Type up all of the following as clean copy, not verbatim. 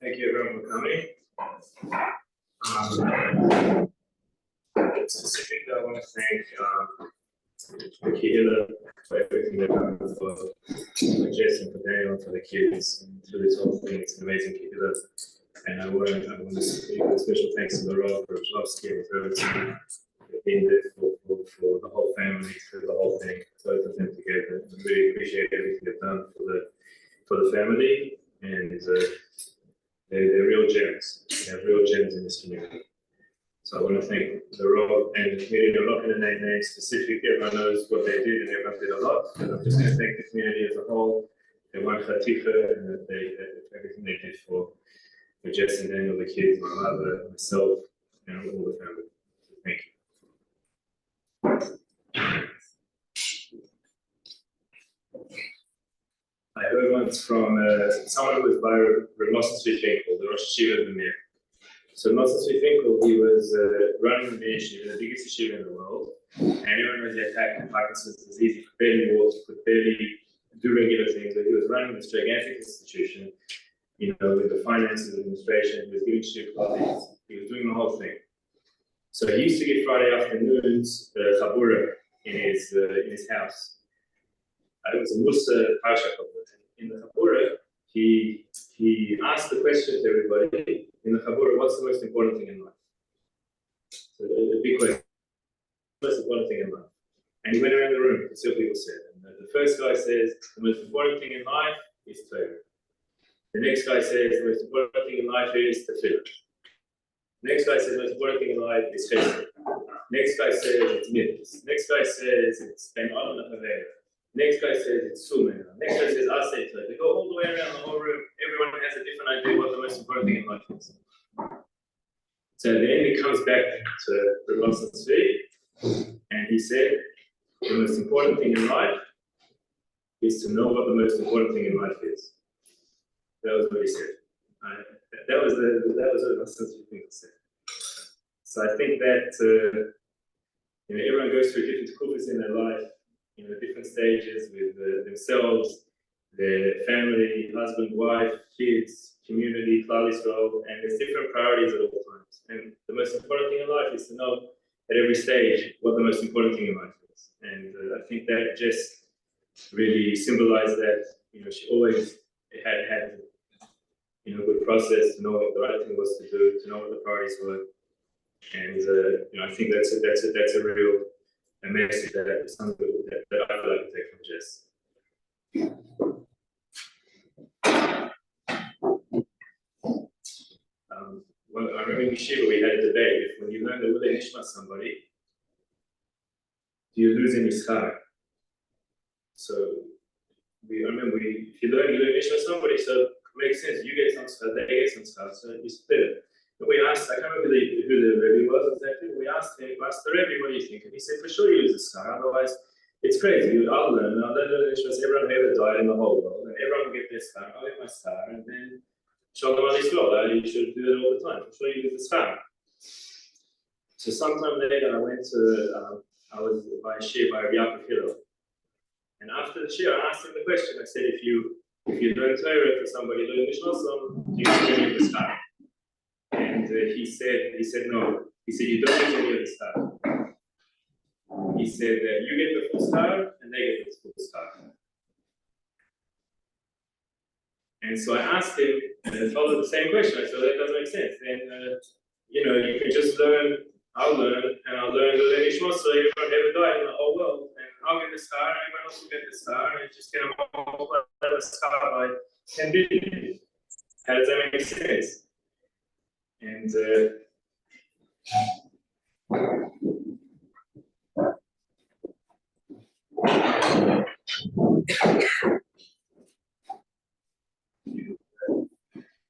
Thank you everyone for coming. Specifically, I want to thank Kihila for everything they've done for Jess and for Daniel and for the kids and through this whole thing. It's an amazing Kihila. And I want to speak a special thanks to the Rav for Roslovsky and for everything being there for the whole family, through the whole thing, both of them together. I really appreciate everything they've done for the family, and they're real gems. They have real gems in this community. So I want to thank the Rav and the community. I'm not going to name names specifically. Everyone knows what they did, and everyone did a lot. But I'm just going to thank the community as a whole. They won Chaticha, and everything they did for Jess and Daniel, the kids, my mother, myself, and all the family. Thank you. I heard once from someone who was by Nosson Finkel, the Rosh Yeshiva of the Mir. So Nosson Finkel, he was running the yeshiva, the biggest yeshiva in the world, and everyone knows he had Parkinson's disease. He could barely walk, he could barely do regular things, but he was running this gigantic institution, you know, with the finances, administration, he was giving shir classes, he was doing the whole thing. So he used to give Friday afternoons chabura in his house. It was a Musa Parsha chabura. In the chabura, he asked the question to everybody in the chabura: what's the most important thing in life? So a big question. What's the most important thing in life? And he went around the room to see what people said. And the first guy says the most important thing in life is Torah. The next guy says the most important thing in life is tefillah. Next guy says the most important thing in life is chesed. Next guy says it's mitzvahs. Next guy says it's ben adam l'chavera. Next guy says it's sumena. Next guy says asay. They go all the way around the whole room. Everyone has a different idea what the most important thing in life is. So at the end, he comes back to the Nosson Tzvi, and he said the most important thing in life is to know what the most important thing in life is. That was what he said. That was what Nosson Tzvi said. So I think that everyone goes through different kufas in their life, different stages with themselves, their family, husband, wife, kids, community, Klal Yisrael, and there's different priorities at all times. And the most important thing in life is to know at every stage what the most important thing in life is. And I think that just really symbolized that. She always had good process to know what the right thing was to do, to know what the priorities were. And I think that's a real message that I feel like to take from Jess. Well, I remember in Yeshiva we had a debate. If when you learn the Wulei Nishma somebody, do you lose any schar? So I remember if you learn Nishma somebody, so it makes sense. You get some schar, they get some schar, so you split it. But we asked, I can't remember who the Rebbe was exactly. We asked the Rebbe, what do you think? And he said, for sure you lose the schar. Otherwise, it's crazy. I'll learn Nishmas. Everyone who ever died in the whole world, and everyone will get their schar. I'll get my schar, and then Shalom Aleichem. You should do that all the time. For sure you lose the schar. So sometime later, I went to, I was by a shir by Rabbi Yaakov Hillel. And after the shir, I asked him the question. I said, if you learn Torah for somebody learn Nishmasam, do you still lose the schar? And he said no. He said you don't get any of the schar. He said that you get the full schar and they get the full schar. And so I asked him, and I followed the same question. I said that doesn't make sense. Then you can just learn. I'll learn, and I'll learn the Nishma, so everyone ever died in the whole world, and I'll get the schar, and everyone else will get the schar, and just get a multiply the schar by 10 billion. How does that make sense? And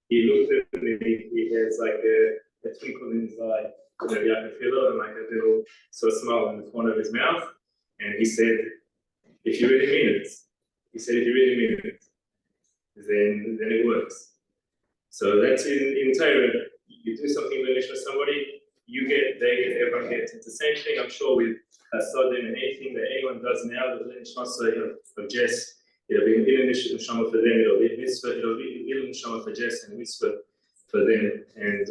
he looked at me, he has like a twinkle in his eye, Rabbi Yaakov Hillel, and like a little sort of smile in the corner of his mouth, and he said, if you really mean it, then it works. So that's in Torah. You do something beneficial for somebody, you get, they get, everyone gets. It's the same thing, I'm sure, with Hasadim and anything that anyone does now, the Nishma of Jess, it'll be an initial Nishma for them, it'll be a mitzvah, it'll be an Nishma for Jess and a mitzvah for them. And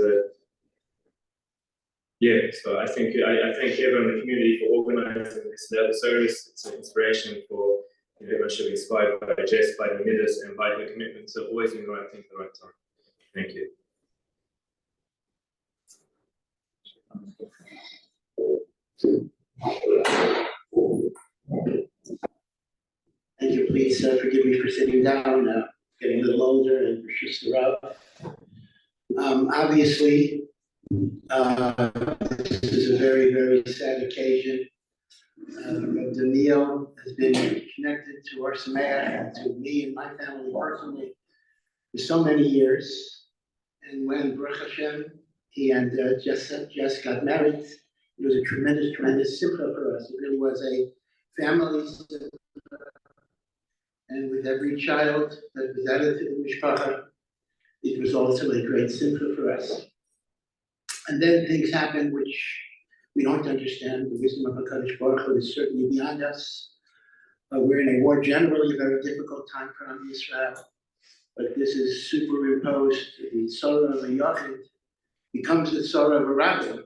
yeah, so I thank everyone in the community for organizing this service. It's an inspiration for everyone should be inspired by Jess, by the Midas, and by her commitment to always doing the right thing at the right time. Thank you. Thank you. Please forgive me for sitting down, getting a little older and for Sister Rob. Obviously, this is a very, very sad occasion. Daniel has been connected to our Sameach and to me and my family personally for so many years. And when Baruch Hashem, he and Jess got married, it was a tremendous, tremendous simcha for us. It really was a family simcha. And with every child that was added to the mishpacha, it was also a great simcha for us. And then things happened which we don't understand. The wisdom of HaKadosh Baruch Hu is certainly beyond us. We're in a war, generally a very difficult time for Am Yisrael. But this is superimposed. The sorrow of a yachid becomes the sorrow of a rabbi.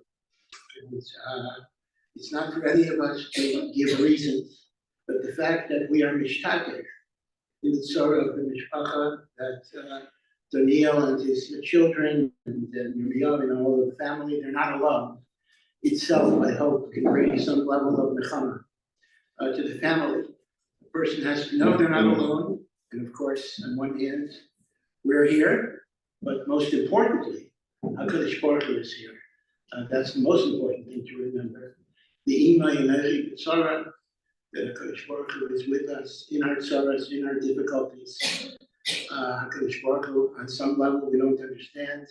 It's not for any of us to give reasons, but the fact that we are mishtaker in the sorrow of the mishpacha, that Daniel and his children and Miriam and all of the family, they're not alone. Itself, I hope, can bring some level of nechama to the family. The person has to know they're not alone. And of course, on one hand, we're here, but most importantly, HaKadosh Baruch Hu is here. That's the most important thing to remember. The Ima Yemechi B'tzara, that HaKadosh Baruch Hu is with us in our tzaras, in our difficulties. HaKadosh Baruch Hu, on some level we don't understand,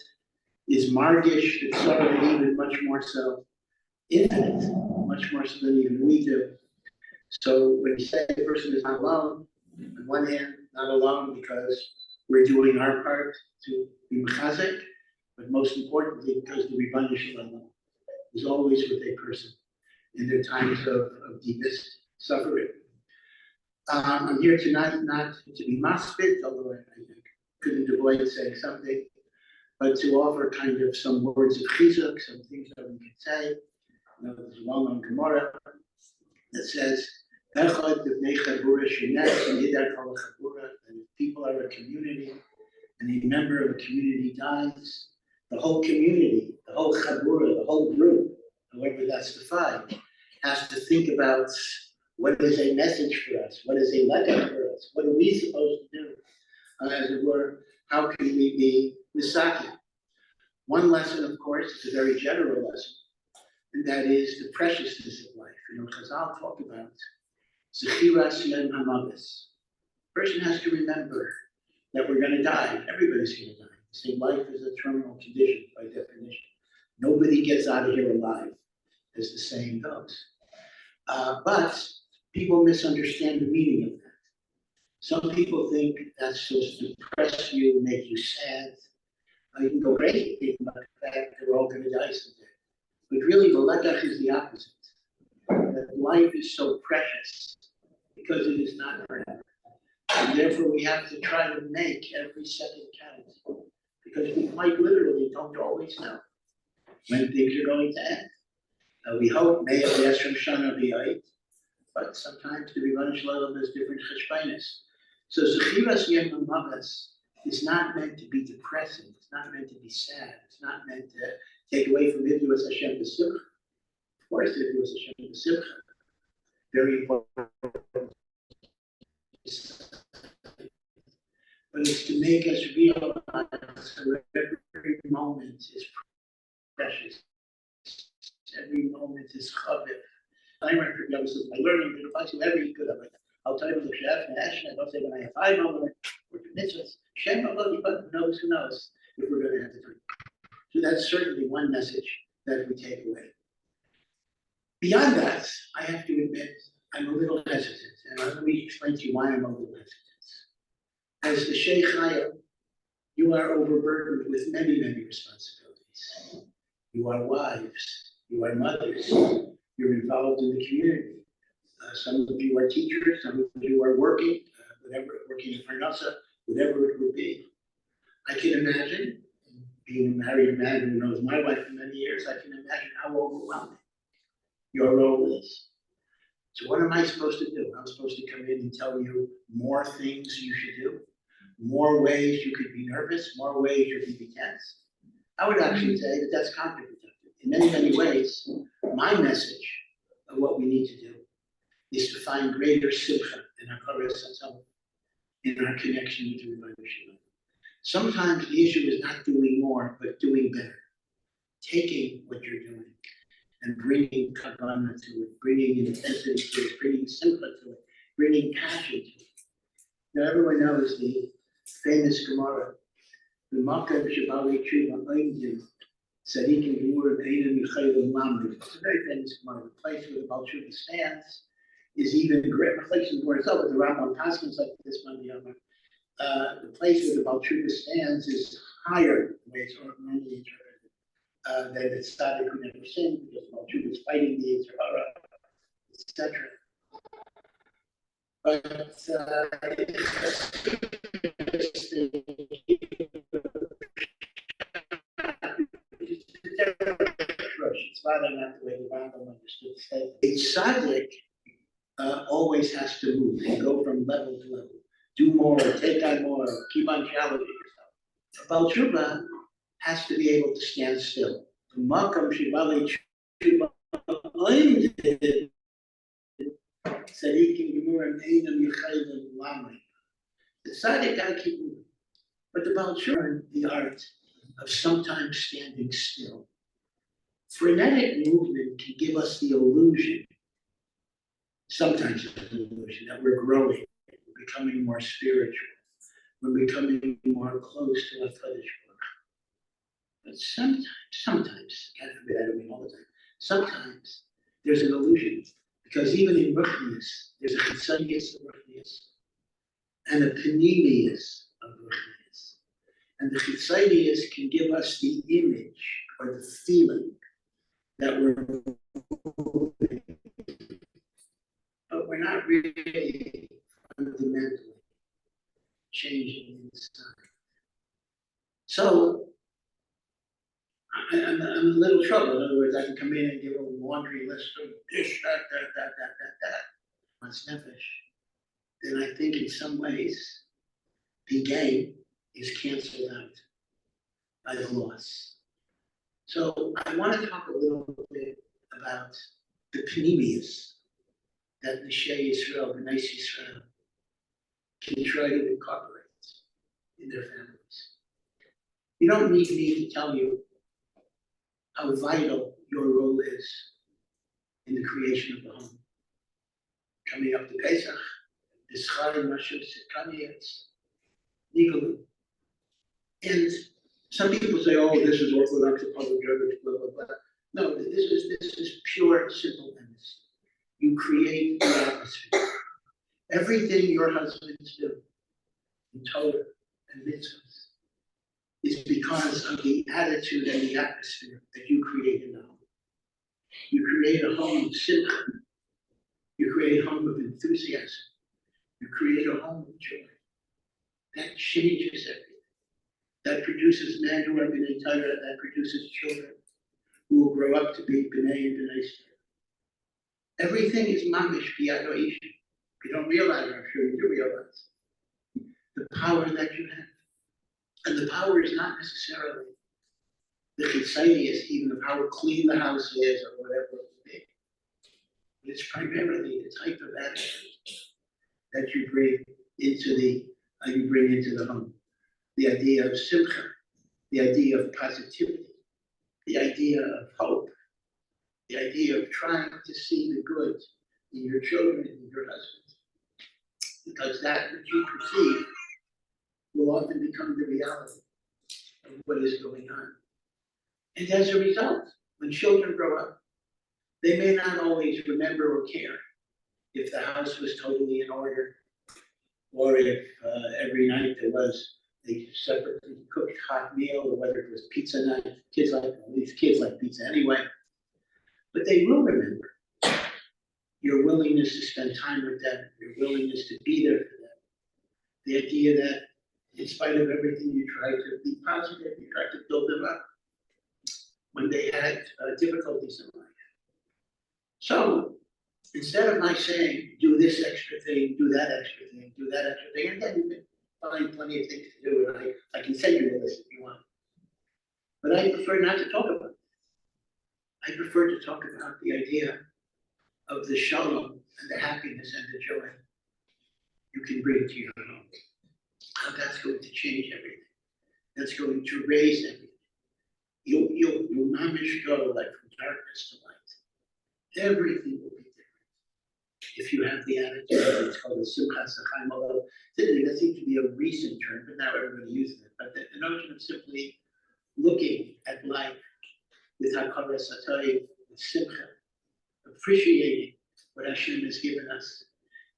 is margish, the tzara even much more so, infinite, much more so than even we do. So when you say the person is not alone, on one hand, not alone because we're doing our part to be mechazek, but most importantly because the Rebbeinu Shalom is always with a person in their times of deepest suffering. I'm here tonight not to be maspid, although I couldn't avoid saying something, but to offer kind of some words of chizuk, some things that we can say. There's a well-known Gemara that says, and if people are a community and a member of a community dies, the whole community, the whole chabura, the whole group, however that's defined, has to think about what is a message for us, what is a lekach for us, what are we supposed to do? As it were, how can we be misaki? One lesson, of course, is a very general lesson, and that is the preciousness of life. Chazal talk about Zechiras Yom HaMavis. Person has to remember that we're going to die. Everybody's going to die. Say life is a terminal condition by definition. Nobody gets out of here alive, as the saying goes. But people misunderstand the meaning of that. Some people think that's supposed to depress you, make you sad. You can go crazy thinking about the fact that we're all going to die someday. But really, the lekach is the opposite. That life is so precious because it is not forever. And therefore, we have to try to make every second count because we quite literally don't always know when things are going to end. We hope may have the Esrim Shana be right, but sometimes the Rebbeinu Shalom has different cheshbainis. So Zechiras Yom HaMavis is not meant to be depressing. It's not meant to be sad. It's not meant to take away from Hivus Hashem B'Simcha. Of course, Hivus Hashem B'Simcha. Very important. But it's to make us realize that every moment is precious. Every moment is chaviv. I remember my learning, but if I say every good, I'm like, I'll tell you the chef and action. I don't say when I have 5 moments or mitzvahs. Shem Allah, but who knows if we're going to have the time. So that's certainly one message that we take away. Beyond that, I have to admit, I'm a little hesitant. And let me explain to you why I'm a little hesitant. As the Sheikh Hayam, you are overburdened with many, many responsibilities. You are wives, you are mothers, you're involved in the community. Some of you are teachers, some of you are working, working in Parnassa, whatever it would be. I can imagine, being a married man who knows my wife for many years, I can imagine how overwhelming your role is. So what am I supposed to do? I'm supposed to come in and tell you more things you should do, more ways you could be nervous, more ways you could be tense. I would actually say that that's counterproductive. In many, many ways, my message of what we need to do is to find greater simcha in our in our connection with the Rebbeinu Shalom. Sometimes the issue is not doing more, but doing better. Taking what you're doing and bringing kavanah to it, bringing intensity to it, bringing simcha to it, bringing passion to it. Now everyone knows the famous Gemara, the Makam Shabali Tshuva Oimdim, Tzadikim Gemurim Einim Yechayim Lamrim. It's a very famous Gemara. The place where the Baal Tshuva stands is even great. Reflection of itself, but the Rambam Paschals like this one, the place where the Baal Tshuva stands is higher, the way it's normally interpreted, than the tzaddik who never sinned, because the Baal Tshuva is fighting the Yetzer Hara, etc. It's rather not the way the Rambam understood it. A tzaddik always has to move and go from level to level. Do more, take on more, keep on challenging yourself. A Baal Tshuva has to be able to stand still. The tzaddik got to keep moving. But the Baal Tshuva, the art of sometimes standing still. Frenetic movement can give us the illusion, sometimes an illusion, that we're growing, we're becoming more spiritual, we're becoming more close to a Kaddish. But sometimes, God forbid, I don't mean all the time, sometimes there's an illusion, because even in Ruchnius, there's a Chitzonius of Ruchnius and a Panemius of Ruchnius. And the Chitzonius can give us the image or the feeling that we're moving, but we're not really fundamentally changing inside. So I'm a little troubled. In other words, I can come in and give a laundry list of this, that. What's nefesh? Then I think in some ways the gain is canceled out by the loss. So I want to talk a little bit about the panemius that Neshei Yisrael, B'nai Yisrael, can try to incorporate in their families. You don't need me to tell you how vital your role is in the creation of the home. Coming up to Pesach, the Schar Mashur Sekanietz, legally. And some people say, oh, this is Orthodox public service, blah, blah, blah. No, this is pure, simple honesty. You create the atmosphere. Everything your husbands do in Torah and mitzvahs is because of the attitude and the atmosphere that you create in the home. You create a home of simcha. You create a home of enthusiasm. You create a home of joy. That changes everything. That produces men who are B'nai Torah, that produces children who will grow up to be B'nai and B'nai Torah. Everything is mamish biyad ha'isha. If you don't realize it, I'm sure you do realize the power that you have. And the power is not necessarily the chitzonius, even of how clean the house is or whatever it may be. But it's primarily the type of attitude that you bring into the home. The idea of simcha, the idea of positivity, the idea of hope, the idea of trying to see the good in your children and in your husband. Because that which you perceive will often become the reality of what is going on. And as a result, when children grow up, they may not always remember or care if the house was totally in order, or if every night there was a separately cooked hot meal, or whether it was pizza night. Kids like pizza anyway. But they will remember your willingness to spend time with them, your willingness to be there for them. The idea that in spite of everything, you try to be positive, you try to build them up when they had difficulties in life. So instead of my saying, do this extra thing, do that extra thing, do that extra thing, and then you can find plenty of things to do, and I can send you a list if you want. But I prefer not to talk about it. I prefer to talk about the idea of the shalom and the happiness and the joy you can bring to your home. How that's going to change everything. That's going to raise everything. You'll mamish go like from darkness to light. Everything will be different if you have the attitude. It's called the simchas hachaim. Although that seems to be a recent term, but now everybody uses it. But the notion of simply looking at life with hakara satay, with simcha, appreciating what Hashem has given us,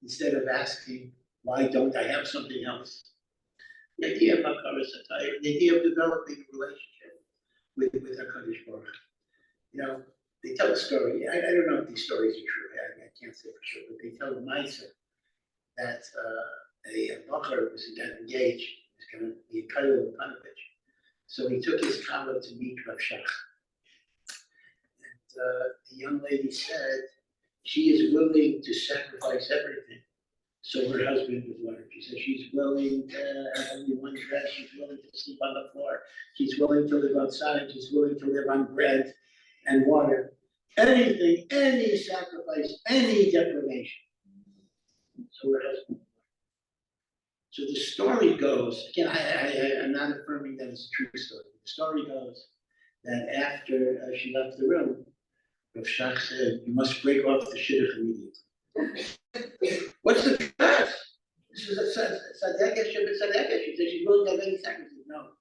instead of asking, why don't I have something else? The idea of hakara satay, the idea of developing a relationship with HaKadosh Baruch Hu. You know, they tell a story. I don't know if these stories are true. I can't say for sure, but they tell a mitzvah that a bacher was getting engaged. He was going to be a Kayil of Panovich. So he took his kala to meet Rav Shach. And the young lady said she is willing to sacrifice everything so her husband would learn. She said she's willing to have only one dress, she's willing to sleep on the floor, she's willing to live outside, she's willing to live on bread and water. Anything, any sacrifice, any deprivation. So her husband. So the story goes, again, I'm not affirming that it's a true story. The story goes that after she left the room, Rav Shach said, you must break off the shidduch immediately. What's the dress? This is a tzedekah, Shabbat tzedekah. She said she's willing to have any sacrifice. No.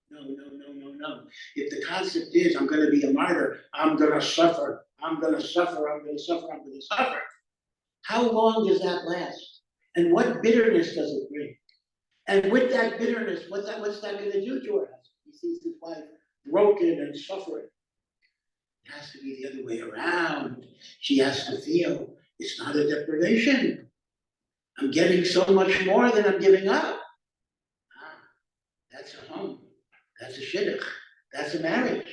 If the concept is I'm going to be a martyr, I'm going to suffer, I'm going to suffer. How long does that last? And what bitterness does it bring? And with that bitterness, what's that going to do to her husband? He sees his wife broken and suffering. It has to be the other way around. She has to feel it's not a deprivation. I'm getting so much more than I'm giving up. That's a home. That's a shidduch. That's a marriage.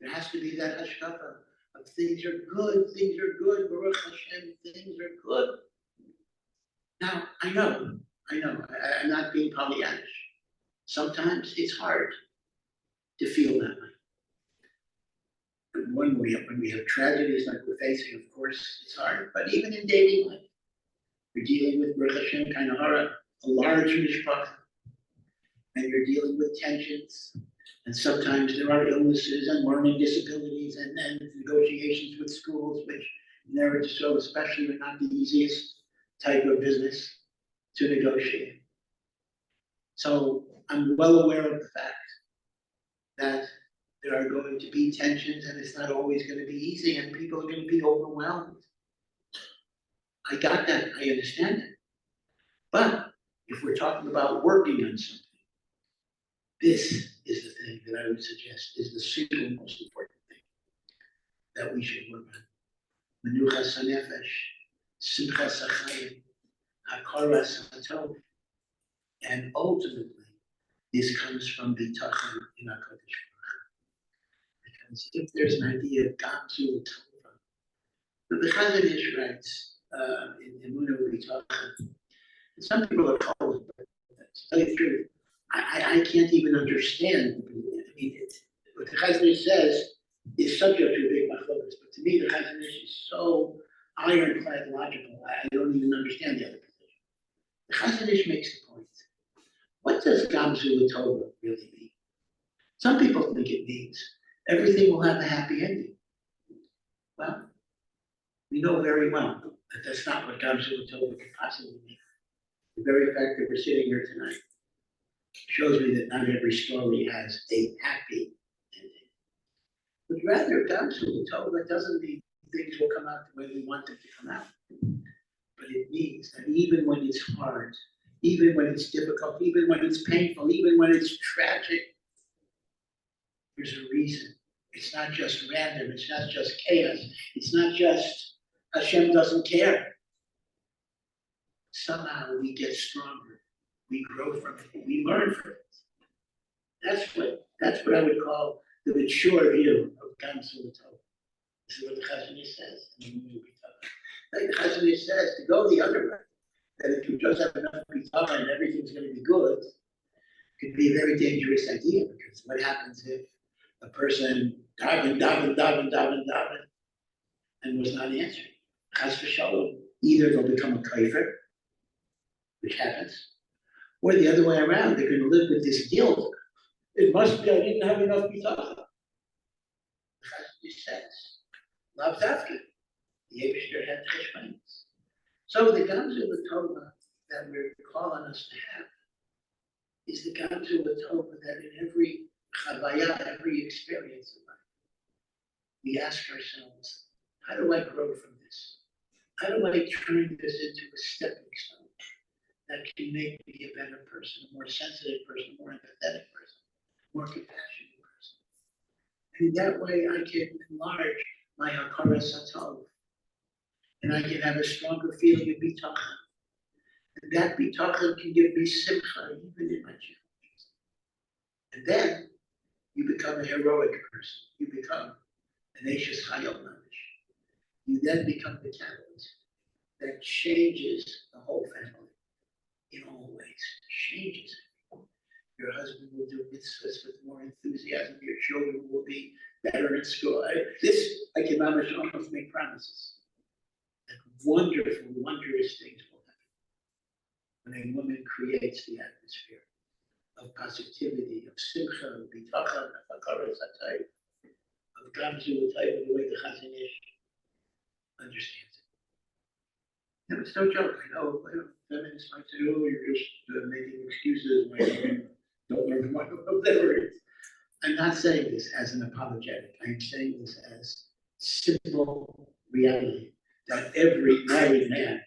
There has to be that hashkafa of things are good, Baruch Hashem, things are good. Now, I know, I'm not being Pollyannish. Sometimes it's hard to feel that way. And when we have tragedies like we're facing, of course, it's hard. But even in daily life, you're dealing with Baruch Hashem kind of a large mishpacha, and you're dealing with tensions. And sometimes there are illnesses and learning disabilities and negotiations with schools, which never so especially are not the easiest type of business to negotiate. So I'm well aware of the fact that there are going to be tensions and it's not always going to be easy and people are going to be overwhelmed. I got that, I understand that. But if we're talking about working on something, this is the thing that I would suggest is the single most important thing that we should work on. Menuchas hanefesh, simchas hachayim, hakaras hatov. And ultimately, this comes from bitachon in HaKadosh Baruch Hu. Because if there's an idea of gamzu tova, the Chazon Ish writes in Emunah B'Bitachon, some people are called, but to tell you the truth, I can't even understand. I mean, what the Chazon Ish says is subject to a big machlokas, but to me, the Chazon Ish is so ironclad logical, I don't even understand the other position. The Chazon Ish makes the point. What does Gamzu L'Tova really mean? Some people think it means everything will have a happy ending. Well, we know very well that that's not what Gamzu L'Tova could possibly mean. The very fact that we're sitting here tonight shows me that not every story has a happy ending. But rather, Gamzu L'Tova doesn't mean things will come out the way we want them to come out. But it means that even when it's hard, even when it's difficult, even when it's painful, even when it's tragic, there's a reason. It's not just random, it's not just chaos, it's not just Hashem doesn't care. Somehow we get stronger, we grow from it, we learn from it. That's what I would call the mature view of Gamsul Tov. This is what the Chazon Ish says. Like the Chazon Ish says, to go the other way, that if you just have enough bitachon and everything's going to be good, could be a very dangerous idea, because what happens if a person daven, and was not answering? Chas v'shalom, either they'll become a kafir, which happens, or the other way around, they're going to live with this guilt. It must be I didn't have enough bitachon. The Chazon says, Lav Dafka, the Eibishter had cheshbonos. So the Gamzu Torah that we're calling us to have is the Gamzu Torah that in every chavaya, every experience of life, we ask ourselves, how do I grow from this? How do I turn this into a stepping stone that can make me a better person, a more sensitive person, a more empathetic person, more compassionate person? And in that way, I can enlarge my hakaras hatov, and I can have a stronger feeling of bitachon. And that bitachon can give me simcha even in my challenges. And then you become a heroic person. You become an Eishes Chayil Mamish. You then become the catalyst that changes the whole family in all ways. Changes it. Your husband will do mitzvahs with more enthusiasm. Your children will be better in school. I can almost make promises. That wonderful, wondrous things will happen when a woman creates the atmosphere of positivity, of simcha, of bitachon, of hakaras hatov, of gamzu l'tayv, the way the Chazon Ish understands it. No, it's no joke. I know feminists might say, "Oh, you're just making excuses when you don't learn whatever it is." I'm not saying this as an apologetic. I'm saying this as simple reality that every married man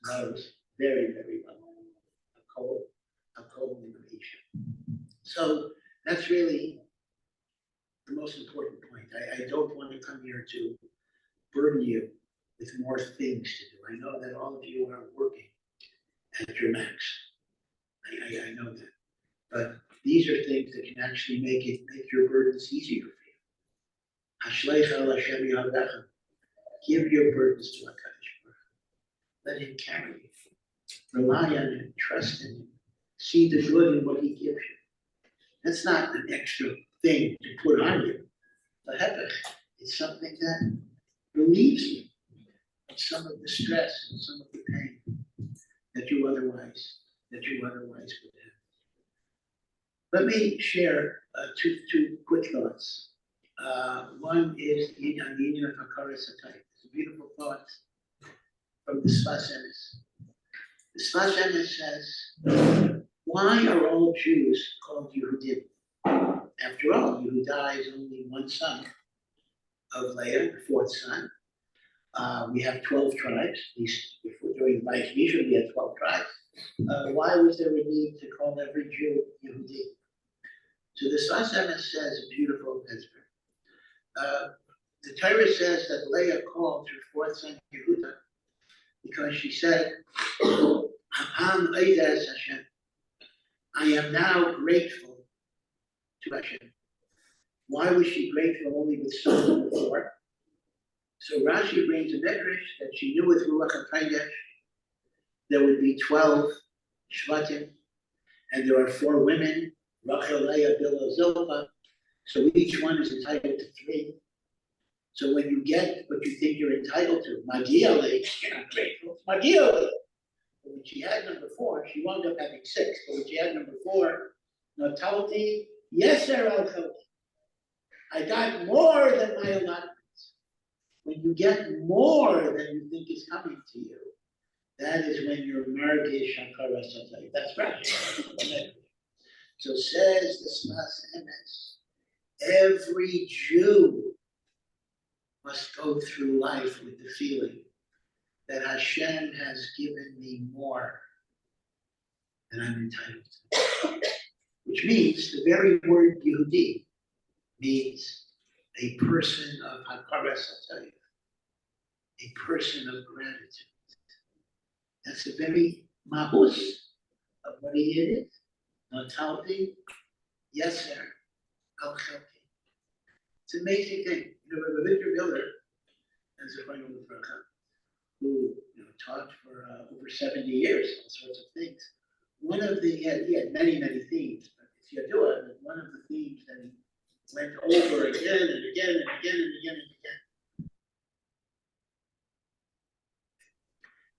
knows very, very well. A cold innovation. So that's really the most important point. I don't want to come here to burden you with more things to do. I know that all of you are working at your max. I know that. But these are things that can actually make your burdens easier for you. Ashleich al Hashem Yahdacha. Give your burdens to HaKadosh Baruch Hu. Let him carry you. Rely on him, trust in him. See the good in what he gives you. That's not an extra thing to put on you. The hepech is something that relieves you of some of the stress and some of the pain that you otherwise would have. Let me share two quick thoughts. One is on the union of hakaras hatov. It's a beautiful thought from the Sfas Emes. The Sfas Emes says, why are all Jews called Yehudim? After all, Yehuda is only one son of Leah, the fourth son. We have 12 tribes. If we're doing Ma'aseh Mishra, we have 12 tribes. Why was there a need to call every Jew Yehudi? So the Sfas Emes says a beautiful answer. The Torah says that Leah called her fourth son Yehuda because she said, "Ha'am eidas Hashem." I am now grateful to Hashem. Why was she grateful only with son number 4? So Rashi brings a medrash that she knew with Ruach HaKodesh there would be 12 Shvatim, and there are 4 women, Rachel, Leah, Bilhah, Zilpah. So each one is entitled to 3. So when you get what you think you're entitled to, Magia Le, you're not grateful, Magia Le. But when she had number 4, she wound up having 6. But when she had number 4, Natalti, Yeser Al Choti. I got more than my allotments. When you get more than you think is coming to you, that is when you're margish hakaras hatov. That's right. So says the Sfas Emes, every Jew must go through life with the feeling that Hashem has given me more than I'm entitled to. Which means the very word Yehudi means a person of hakaras hatov, a person of gratitude. That's a very mahus of what he is. Natalti, Yes, sir. It's an amazing thing. Rabbi Victor Miller, as a friend of the who taught for over 70 years, all sorts of things. One of the, he had many, many themes, but if you do it, one of the themes that he went over again and again and again and again and again.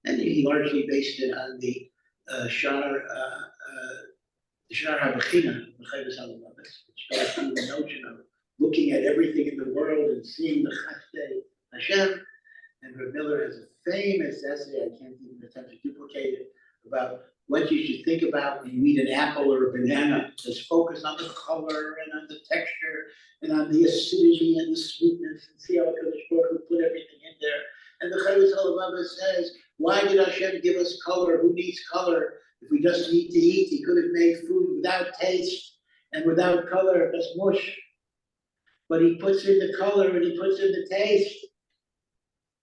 And he largely based it on the Shar HaBechina, which goes through the notion of looking at everything in the world and seeing the Chasdei Hashem. And Rabbi Miller has a famous essay, I can't even attempt to duplicate it, about what you should think about when you eat an apple or a banana. Just focus on the color and on the texture and on the acidity and the sweetness, and see how Kadosh Baruch Hu put everything in there. And the Chavis Halavava says, why did Hashem give us color? Who needs color? If we just need to eat, he could have made food without taste and without color, that's mush. But he puts in the color and he puts in the taste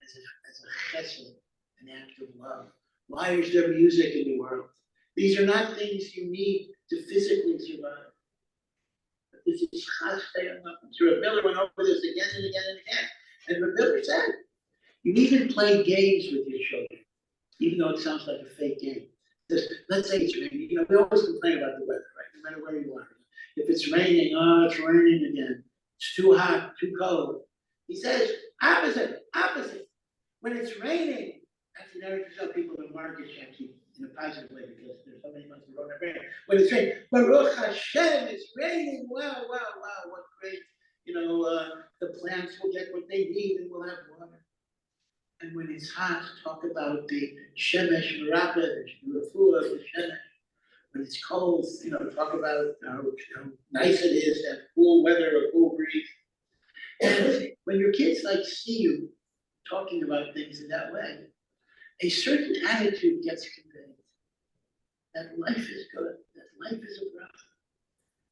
as a chesed, an act of love. Why is there music in the world? These are not things you need to physically survive. But this is chasdei and love. So Rabbi Miller went over this again and again and again. And Rabbi Miller said, you even play games with your children, even though it sounds like a fake game. Let's say it's raining. We always complain about the weather, right? No matter where you are. If it's raining, it's raining again. It's too hot, too cold. He says, opposite. When it's raining, that's an area to tell people in the market should keep in a positive way because there's so many months of road rain. When it's raining, Baruch Hashem, it's raining. Wow, what great. The plants will get what they need and we'll have water. And when it's hot, talk about the shemesh merapeh, the refuah of the shemesh. When it's cold, talk about how nice it is to have cool weather or cool breeze. And when your kids see you talking about things in that way, a certain attitude gets conveyed. That life is good, that life is a bracha.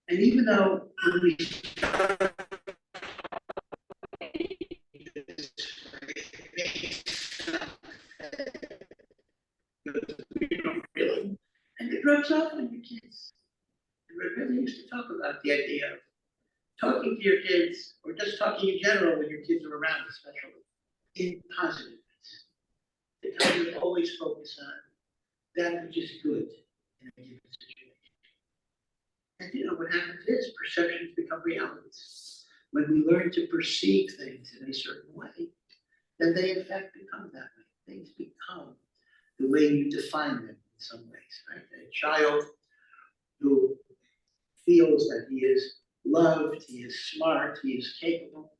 And even though when we start and it rubs off on your kids. And we really used to talk about the idea of talking to your kids, or just talking in general when your kids are around, especially, in positiveness. The time to always focus on that which is good in a given situation. And what happens is perceptions become realities. When we learn to perceive things in a certain way, then they in fact become that way. Things become the way you define them in some ways, right? A child who feels that he is loved, he is smart, he is capable,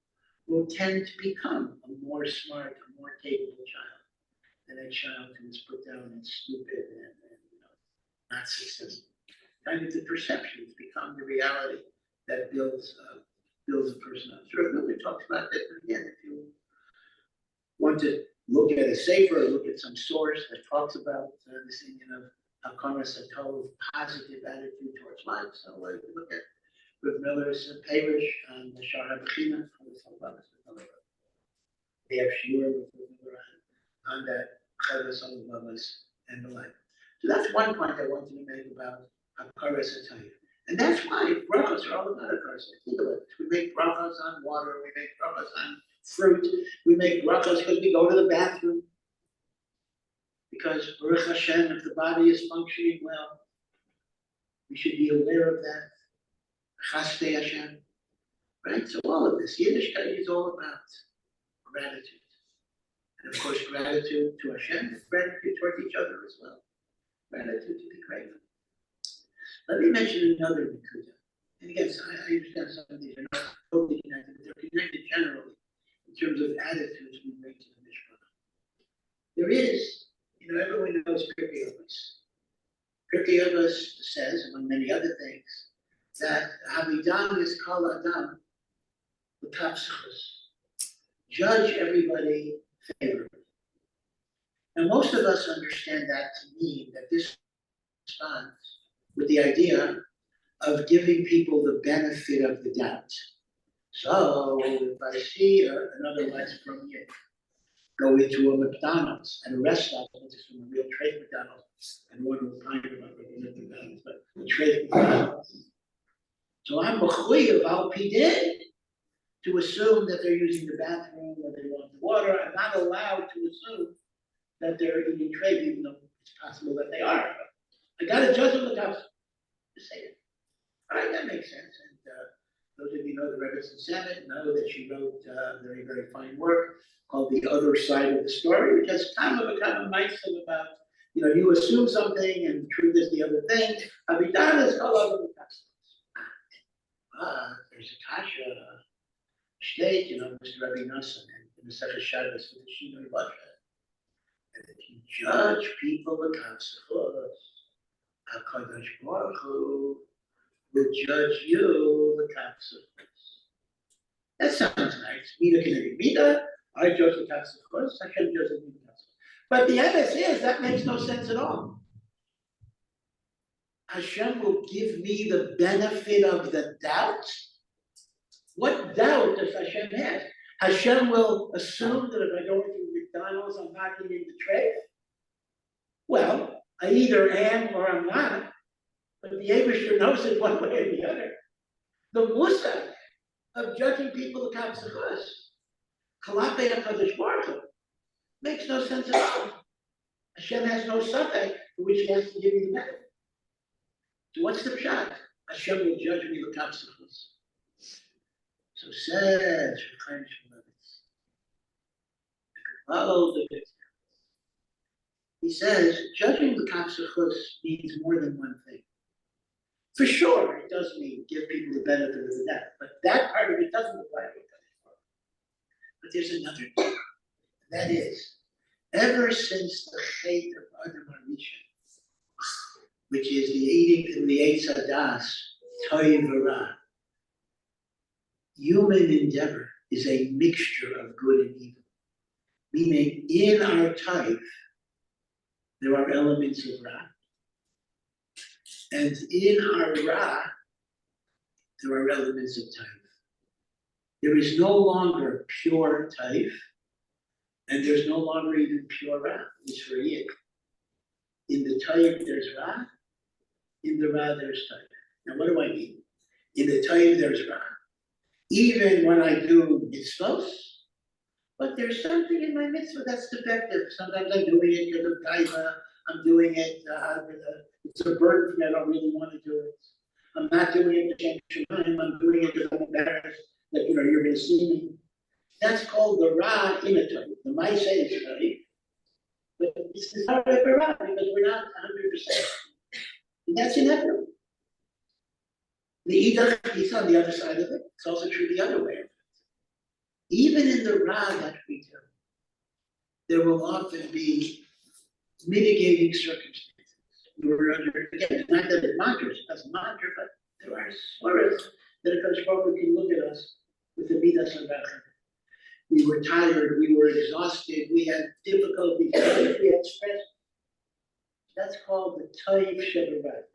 will tend to become a more smart, a more capable child than a child who is put down and stupid and not successful. Kind of the perceptions become the reality that builds a person up. So Miller talks about that again. If you want to look at a safer, look at some source that talks about this Indian of Hakara Satov, positive attitude towards life. So look at Rav Miller's Parish on the Shar HaBechina. They have shiur with Rav Miller on that Chavis and the like. So that's one point I wanted to make about Hakara Satov. And that's why brachos are all about Hakara Satov. Think about it. We make brachos on water, we make brachos on fruit, we make brachos because we go to the bathroom. Because Baruch Hashem, if the body is functioning well, we should be aware of that. Chasdei Hashem. Right? So all of this, Yiddishkeit is all about gratitude. And of course, gratitude to Hashem, gratitude towards each other as well. Gratitude to be grateful. Let me mention another Nikuda. And again, I understand some of these are not totally connected, but they're connected generally in terms of attitudes we bring to the Mishpah. There is, everyone knows Pirkei Avos. Pirkei Avos says, among many other things, that Hamidam is Kol Adam L'Tapsachos. Judge everybody favorably. Now, most of us understand that to mean that this responds with the idea of giving people the benefit of the doubt. So, if I see another less from you, go into a McDonald's and a restaurant, which is from a real trade McDonald's, and one will find about McDonald's, but a trade McDonald's. So I'm mechuyev al pidin to assume that they're using the bathroom or they want the water. I'm not allowed to assume that they're eating trade, even though it's possible that they are. I got to judge them without to say it. All right, that makes sense. And those of you know the Rebbetzin Samet know that she wrote very, very fine work called The Other Side of the Story, which has kind of nice thing about, you assume something and the truth is the other thing. Avidanas all over the past. There's a Kasha state, Mr. Rabbi Nassim in the Second Shabbos with the Shino Russia. And if you judge people with consequence, HaKadosh Baruch Hu will judge you with consequence. That sounds nice. Mida can be Mida. I judge the consequence. Hashem judges me the consequence. But the MS is that makes no sense at all. Hashem will give me the benefit of the doubt. What doubt does Hashem have? Hashem will assume that if I go into McDonald's, I'm not eating the tray. Well, I either am or I'm not. But the Abishur knows it one way or the other. The Musa of judging people the Kapsachas, Kalape HaKadosh Baruch Hu, makes no sense at all. Hashem has no suffix for which he has to give me the benefit. So what's the pshat? Hashem will judge me the Kapsachas. So says Chaim Shmulevitz. Follow the good. He says judging the Kapsachas means more than one thing. For sure, it does mean give people the benefit of the doubt, but that part of it doesn't apply to it. But there's another thing. That is, ever since the fate of Adam HaRishon, which is the eating from the Eitz Hadas, Toiv V'Ra, human endeavor is a mixture of good and evil. Meaning, in our type, there are elements of Ra. And in our Ra, there are elements of Taif. There is no longer pure Taif, and there's no longer even pure Ra, it's for Yik. In the Taif, there's Ra. In the Ra, there's Taif. Now, what do I mean? In the Taif, there's Ra. Even when I do mitzvos, but there's something in my mitzvah that's defective. Sometimes I'm doing it because of gaiva. I'm doing it it's a burden for me. I don't really want to do it. I'm not doing it to change Shemaim. I'm doing it because I'm embarrassed that you're going to see me. That's called the Ra in a Torah. The Maisa is right, but it's not a Ra because we're not 100%. And that's inevitable. The Idach is on the other side of it. It's also true the other way of it. Even in the Ra that we do, there will often be mitigating circumstances. We're under, again, not that it monitors, it doesn't monitor, but there are swears that a Kadosh Baruch Hu can look at us with the Midas and Rachel. We were tired, we were exhausted, we had difficulties, we had stress. That's called the Taif Shebarat.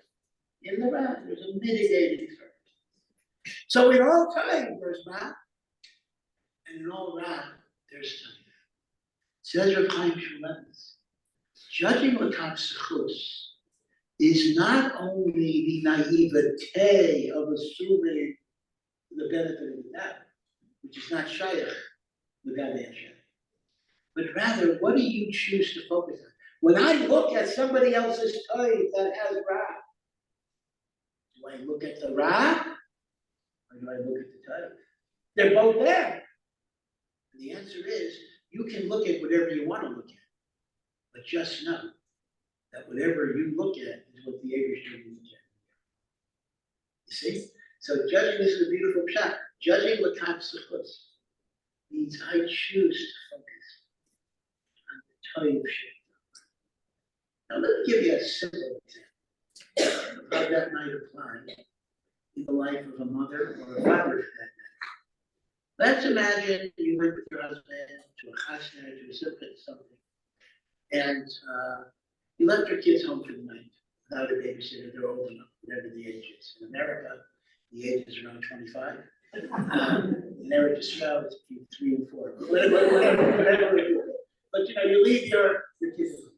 In the Ra, there's a mitigating circumstance. So in all time, there's Ra, and in all Ra, there's Taif. Says Reb Chaim Shmulevitz, judging Lakam Sechus is not only the naivete of assuming the benefit of the doubt, which is not shaykh, but rather, what do you choose to focus on? When I look at somebody else's toy that has Ra, do I look at the Ra or do I look at the toy? They're both there. And the answer is, you can look at whatever you want to look at. But just know that whatever you look at is what the Average is looking at. You see? So judging is a beautiful shot. Judging Lakam Sechus means I choose to focus on the Taif Sheba. Now let me give you a simple example of how that might apply in the life of a mother or a father for that matter. Let's imagine you went with your husband to a chasna, to a simcha, something. And you left your kids home for the night without a babysitter. They're old enough, whatever the age is. In America, the age is around 25. In Eretz Israel, it's between 3 and 4. Whatever. But you leave your kids home.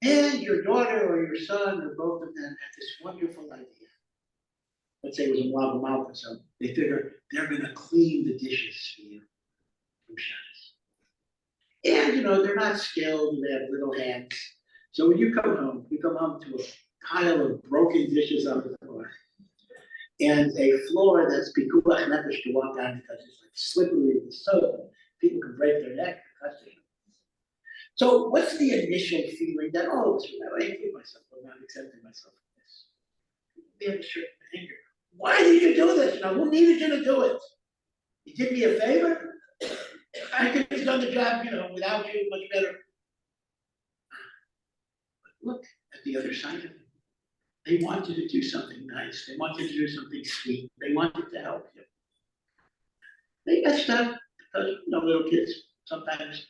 And your daughter or your son or both of them had this wonderful idea. But let's say it was a lava mouth or something, they figure they're gonna clean the dishes for you from Shabbos. And, they're not skilled, they have little hands. So when you come home to a pile of broken dishes on the floor and a floor that's pikuach nefesh to walk on because it's like slippery with soap. People can break their neck because of it. So what's the initial feeling that, oh, I hate myself, I'm not accepting myself for this. They have a certain anger. Why did you do this? Who needed you to do it? You did me a favor? I could have done the job, without you much better. But look at the other side of it. They wanted to do something nice. They wanted to do something sweet. They wanted to help you. They messed up because, little kids, sometimes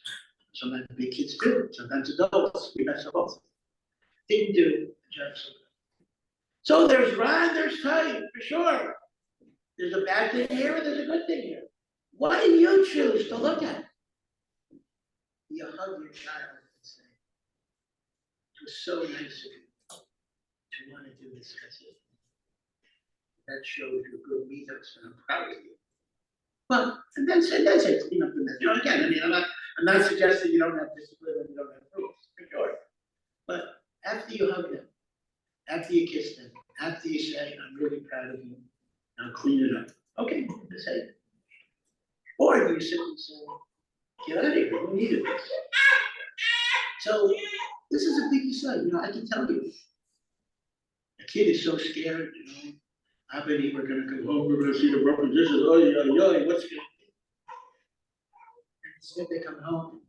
big kids do, sometimes adults, we mess up also. Didn't do the job so good. So there's Ron, there's time, for sure. There's a bad thing here and there's a good thing here. What do you choose to look at? You hug your child and say, it was so nice of you to want to do this. That shows your good methods, and I'm proud of you. But and then say clean up the mess. Again, I'm not suggesting you don't have discipline and you don't have rules, for sure. But after you hug them, after you kiss them, after you say, I'm really proud of you, now clean it up. Okay, that's it. Or you simply say, get out of here, who needed this? So this is a big sign, I can tell you. A kid is so scared, I bet we're gonna go home, we're gonna see the broken dishes, what's going on? And instead they come home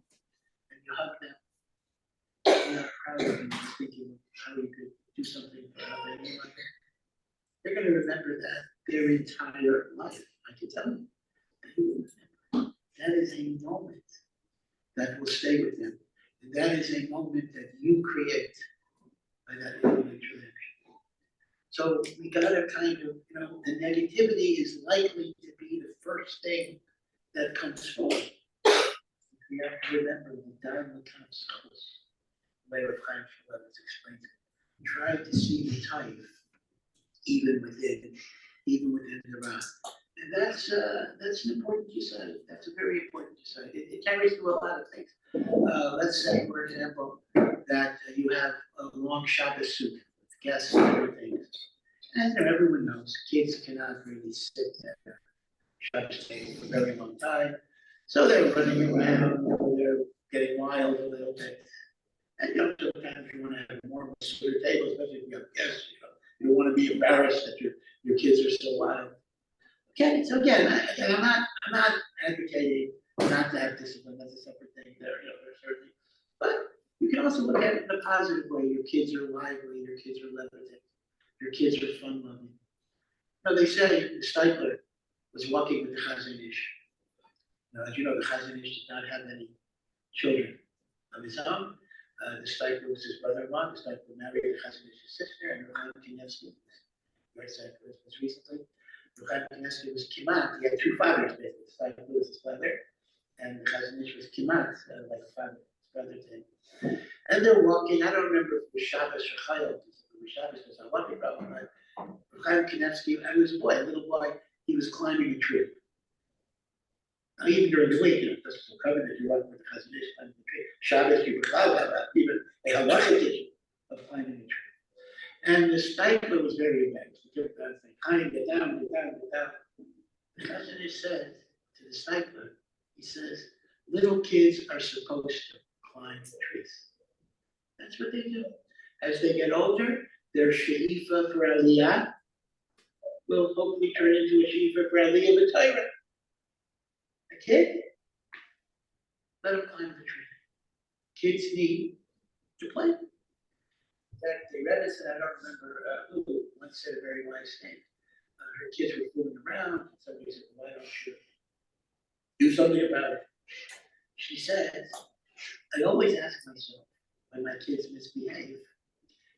and you hug them. You're not proud of them, thinking how you could do something for how they want. They're gonna remember that their entire life, I can tell you. They will remember. That is a moment that will stay with them. And that is a moment that you create by that little interaction. So we gotta kind of, the negativity is likely to be the first thing that comes forward. We have to remember the Dharma comes close. The way of Chaim Shalev explains it. Try to see the type even within the Ra. And that's an important decide. That's a very important decide. It carries through a lot of things. Let's say, for example, that you have a long Shabbos suit with guests and everything. And everyone knows kids cannot really sit at their Shabbos table for a very long time. So they're running around, they're getting wild a little bit. And sometimes you want to have a more secure table, especially if you have guests, you don't want to be embarrassed that your kids are so wild. Okay, so again, I'm not advocating not to have discipline. That's a separate thing. There are certain, but you can also look at it in a positive way. Your kids are lively. Your kids are levitate. Your kids are fun-loving. They say the Steipler was walking with the Chazon Ish. As you know, the Chazon Ish did not have any children of his own. The Steipler was his brother-in-law. The Steipler married the Chazon Ish's sister, and Ruchaim Kanievsky was recently. Ruchaim Kanievsky was Kimat. He had two fathers, basically. The Steipler was his father, and the Chazon Ish was Kimat, like a father, his brother to him. And they're walking. I don't remember if it was Shabbos or Chayil. Shabbos was a lucky problem, right? Ruchaim Kanievsky, I was a little boy, he was climbing a tree. Now, even during the week, this is a covenant, you walk with the Chazon Ish climbing the tree. Shabbos, you have even a halacha tradition of climbing a tree. And the Steipler was very embarrassed. He took that thing, Chaim, get down. The Chazon Ish said to the Steipler, he says, little kids are supposed to climb the trees. That's what they do. As they get older, their she'ifa for aliyah will hopefully turn into a she'ifa for aliyah b'Torah. A kid, let him climb the tree. Kids need to play. In fact, the Rebbe said, I don't remember who once said a very wise thing. Her kids were fooling around, and somebody said, why don't you do something about it? She says, I always ask myself when my kids misbehave,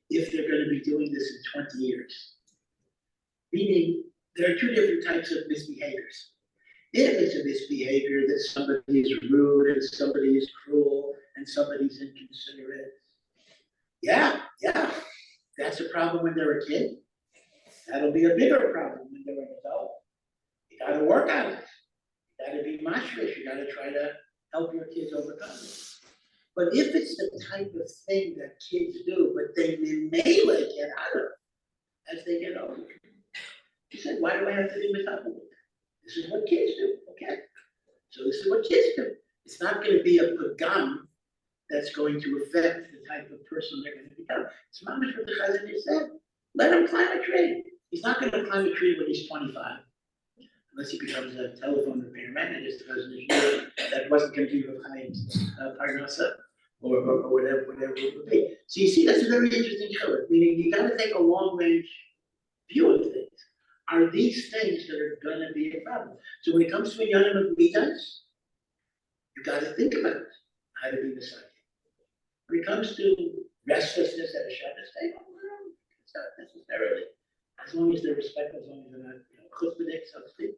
if they're going to be doing this in 20 years. Meaning, there are two different types of misbehaviors. If it's a misbehavior that somebody is rude and somebody is cruel and somebody's inconsiderate, yeah, that's a problem when they're a kid. That'll be a bigger problem when they're an adult. You gotta work on it. You gotta be mashrish, you gotta try to help your kids overcome it. But if it's the type of thing that kids do, but they may get out of as they get older. She said, why do I have to be methodical with that? This is what kids do, okay? So this is what kids do. It's not gonna be a pagam that's going to affect the type of person they're gonna become. It's not much what the Chazon said. Let him climb a tree. He's not gonna climb a tree when he's 25. Unless he becomes a telephone repairman, and his cousin is sure that wasn't gonna be with Chaim's parnasa, or whatever it would be. So you see, that's a very interesting show. Meaning you gotta take a long range view of things. Are these things that are gonna be a problem? So when it comes to a young of midas, you gotta think about how to be the psychic. When it comes to restlessness at a Shabbos table, well, it's not necessarily. As long as they're respectful, as long as they're not, chutzpahdik, so to speak.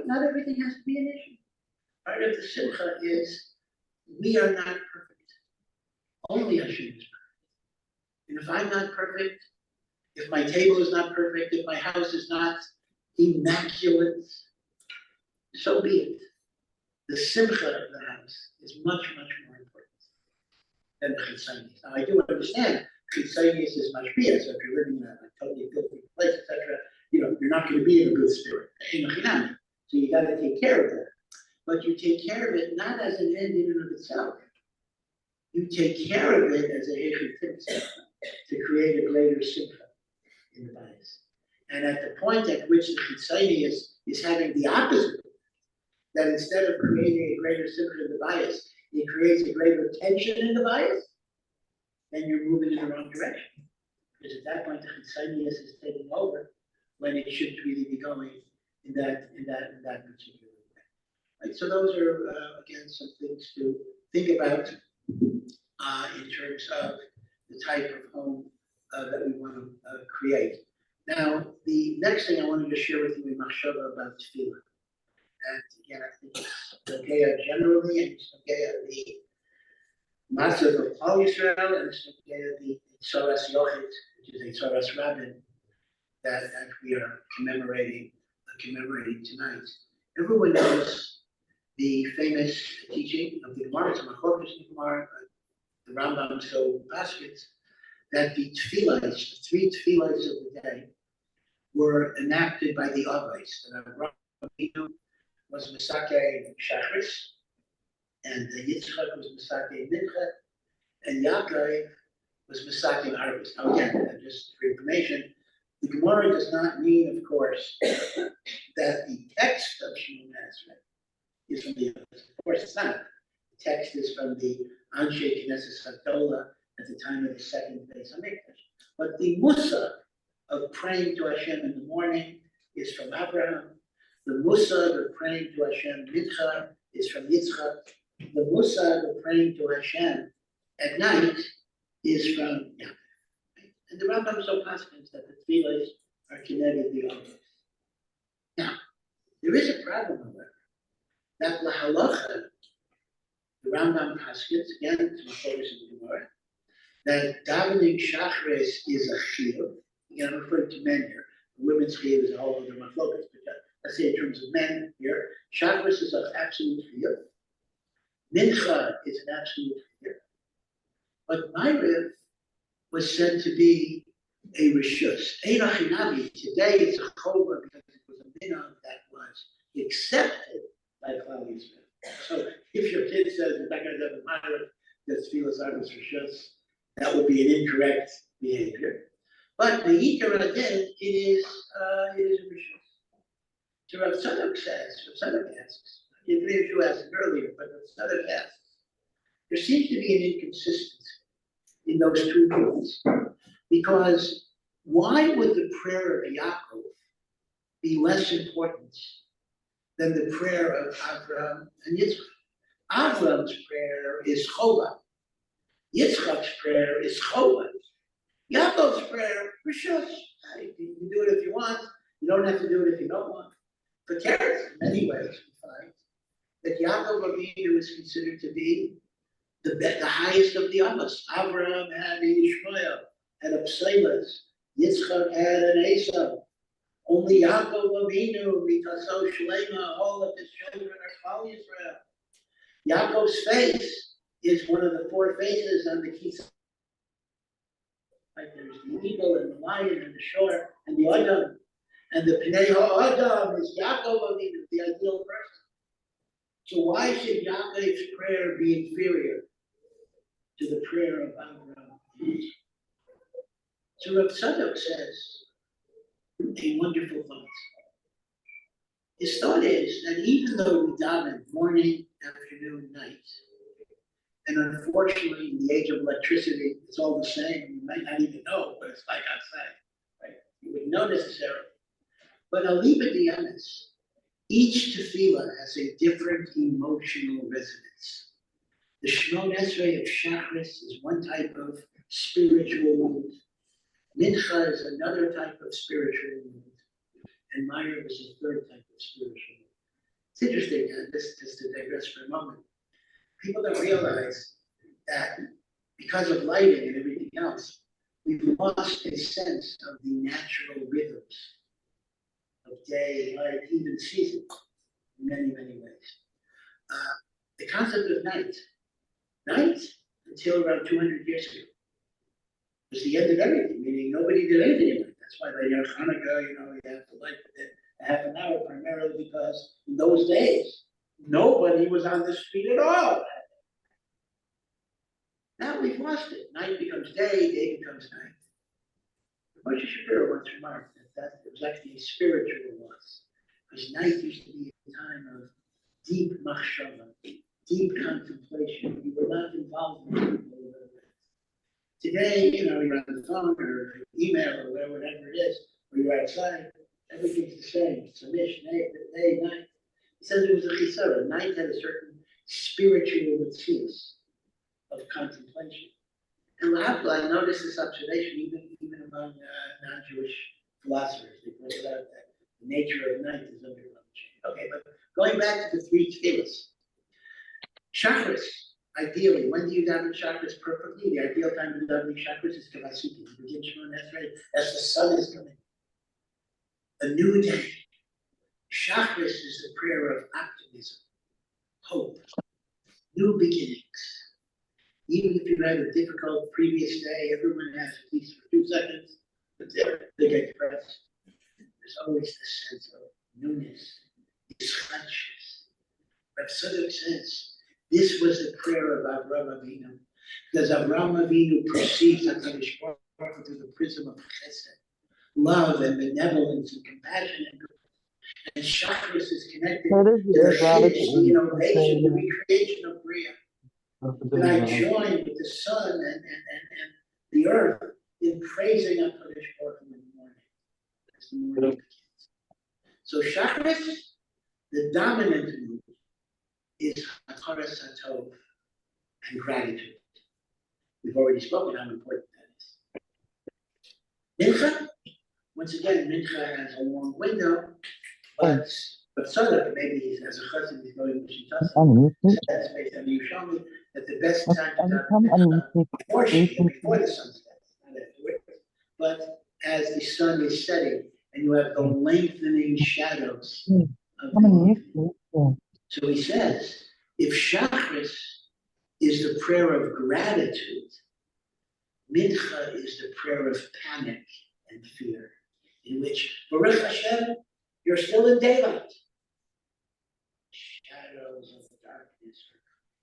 Not everything has to be an issue. Part of the simcha is we are not perfect. Only Hashem is perfect. And if I'm not perfect, if my table is not perfect, if my house is not immaculate, so be it. The simcha of the house is much, much more important than the chitzonius. Now, I do understand chitzonius is mashpia, so if you're living in a totally filthy place, etc., you're not going to be in a good spirit. So you got to take care of that. But you take care of it not as an end in and of itself. You take care of it as a hechut to create a greater simcha in the bias. And at the point at which the chitzonius is having the opposite, that instead of creating a greater simcha in the bias, it creates a greater tension in the bias, then you're moving in the wrong direction. Because at that point, the chitzonius is taking over when it should really be going in that particular way. Right? So those are again some things to think about in terms of the type of home that we want to create. Now, the next thing I wanted to share with you in machshava about tefillah. And again, I think it's Nogea generally, and it's Nogea the Matzav of Klal Yisrael, and it's Nogea the Tzoras Yochid, which is a Tzoras Rabbin that we are commemorating tonight. Everyone knows the famous teaching of the Gemara, the Machlokas Gemara, the Rambam so baskets, that the tefillahs, the three tefillahs of the day, were enacted by the Avos. Abraham was Mesake Shachris, and Yitzchak was Mesake Mincha, and Yaakov was Mesake Arvis. Now again, just for information, the Gemara does not mean, of course, that the text of Shemona Esrei is from the Avos. Of course, it's not. The text is from the Anshe Knesset Hadolah at the time of the second Beis Hamikdash. But the Musa of praying to Hashem in the morning is from Abraham. The Musa of praying to Hashem Mincha is from Yitzchak. The Musa of praying to Hashem at night is from Yaakov. And the Rambam so constants that the tefillahs are connected the others. Now, there is a problem, however, that the halacha, the Rambam paskins, again, to my focus in the Gemara, that davening shachris is a chiyuv. Again, I'm referring to men here. The women's chiyuv is a whole other machlokas, but let's say in terms of men here, shachris is an absolute chiyuv. Mincha is an absolute chiyuv. But Ma'ariv was said to be a rishus. Eina chinavi. Today it's a chova because it was a minhag that was accepted by Klal Yisrael. So if your kid says you're not going to have a Ma'ariv that's tefillas arvis rishus, that would be an incorrect behavior. But the Yikar Adin, it is a rishus. So Rav Tzadok says, Rav Tzadok asks, I believe you asked it earlier, but Rav Tzadok asks, there seems to be an inconsistency in those two views. Because why would the prayer of Yaakov be less important than the prayer of Abraham and Yitzchak? Abraham's prayer is chova. Yitzchak's prayer is chova. Yaakov's prayer, rishus. You can do it if you want. You don't have to do it if you don't want. For Karen, in many ways, we find that Yaakov Avinu is considered to be the highest of the Avos. Abraham had Ishmael, had Absalom, Yitzchak had an Esau. Only Yaakov Avinu, Mitaso Shlema, all of his children are Klal Yisrael. Yaakov's face is one of the four faces on the Kisah. Right, there's the eagle and the lion and the shore and the Adam. And the Pnei Ha'adam is Yaakov Avinu, the ideal person. So why should Yaakov's prayer be inferior to the prayer of Abraham? So Rav Tzadok says a wonderful thought. His thought is that even though we daven morning, afternoon, night, and unfortunately in the age of electricity, it's all the same. You might not even know what it's like outside, right? You wouldn't know necessarily. But Aliba Dianis, each tefillah has a different emotional resonance. The Shemon Esrei of Shachris is one type of spiritual mood. Mincha is another type of spiritual mood. And Ma'ariv is a third type of spiritual mood. It's interesting, just to digress for a moment. People don't realize that because of lighting and everything else, we've lost a sense of the natural rhythms of day, night, even season, in many, many ways. The concept of night, until around 200 years ago, was the end of everything, meaning nobody did anything at night. That's why they have Hanukkah, you have to light a half an hour, primarily because in those days, nobody was on the street at all. Now we've lost it. Night becomes day becomes night. Moshe Shapiro once remarked that it was actually a spiritual loss, because night used to be a time of deep machshava, deep contemplation. You were not involved in it. Today, you're on the phone or email or whatever it is, or you're outside, everything's the same. It's a mish, day, night. He says it was a chisara. Night had a certain spiritual mitzvahs of contemplation. And I noticed this observation even among non-Jewish philosophers. They pointed out that the nature of night is undergoing change. Okay, but going back to the three tefillahs. Chakras, ideally, when do you daven chakras perfectly? The ideal time to daven chakras is Kavasuki. You begin Shemon Esrei as the sun is coming. A new day. Chakras is the prayer of optimism, hope, new beginnings. Even if you had a difficult previous day, everyone has at least for 2 seconds, but they get depressed. There's always this sense of newness, these hunches. Rav Tzadok says, this was the prayer of Avraham Avinu, because Avraham Avinu perceives HaKadosh Baruch Hu through the prism of chesed, love and benevolence and compassion and goodness. And chakras is connected to the chiddush, the innovation, the recreation of Bria. And I join with the sun and the earth in praising HaKadosh Baruch Hu in the morning, as the morning begins. So chakras, the dominant mood, is Hakaras HaTov and gratitude. We've already spoken how important that is. Mincha, once again, Mincha has a long window, but Tzadok, maybe as a chassid, he's going to Shitasa. That's based on Yerushalmi, that the best time to daven Mincha before the sun sets, not afterwards, but as the sun is setting and you have the lengthening shadows of the evening. So he says, if Shachris is the prayer of gratitude, Mincha is the prayer of panic and fear, in which, Baruch Hashem, you're still in daylight. Shadows of darkness are coming.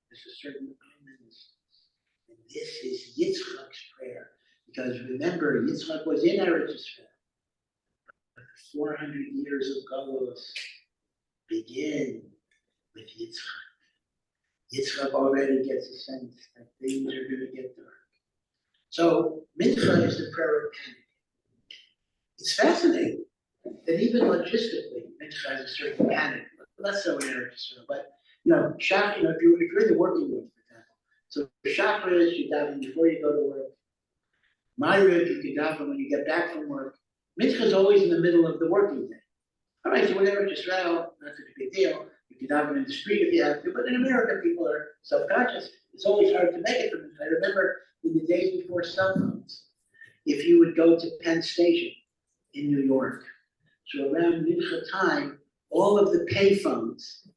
There's a certain ominousness. And this is Yitzchak's prayer, because remember, Yitzchak was in Eretz Yisrael. 400 years of Galus begin with Yitzchak. Yitzchak already gets a sense that things are going to get dark. So Mincha is the prayer of panic. It's fascinating that even logistically, Mincha has a certain panic, less so in Eretz Yisrael, but if you're in the working world, for example, so the chakra is you daven before you go to work. Ma'ariv, you can daven when you get back from work. Mincha is always in the middle of the working day. All right, so whenever it's Israel, not such a big deal. You can daven in the street if you have to, but in America, people are self-conscious. It's always hard to make it from Mincha. I remember in the days before cell phones, if you would go to Penn Station in New York. So around Mincha time, all of the payphones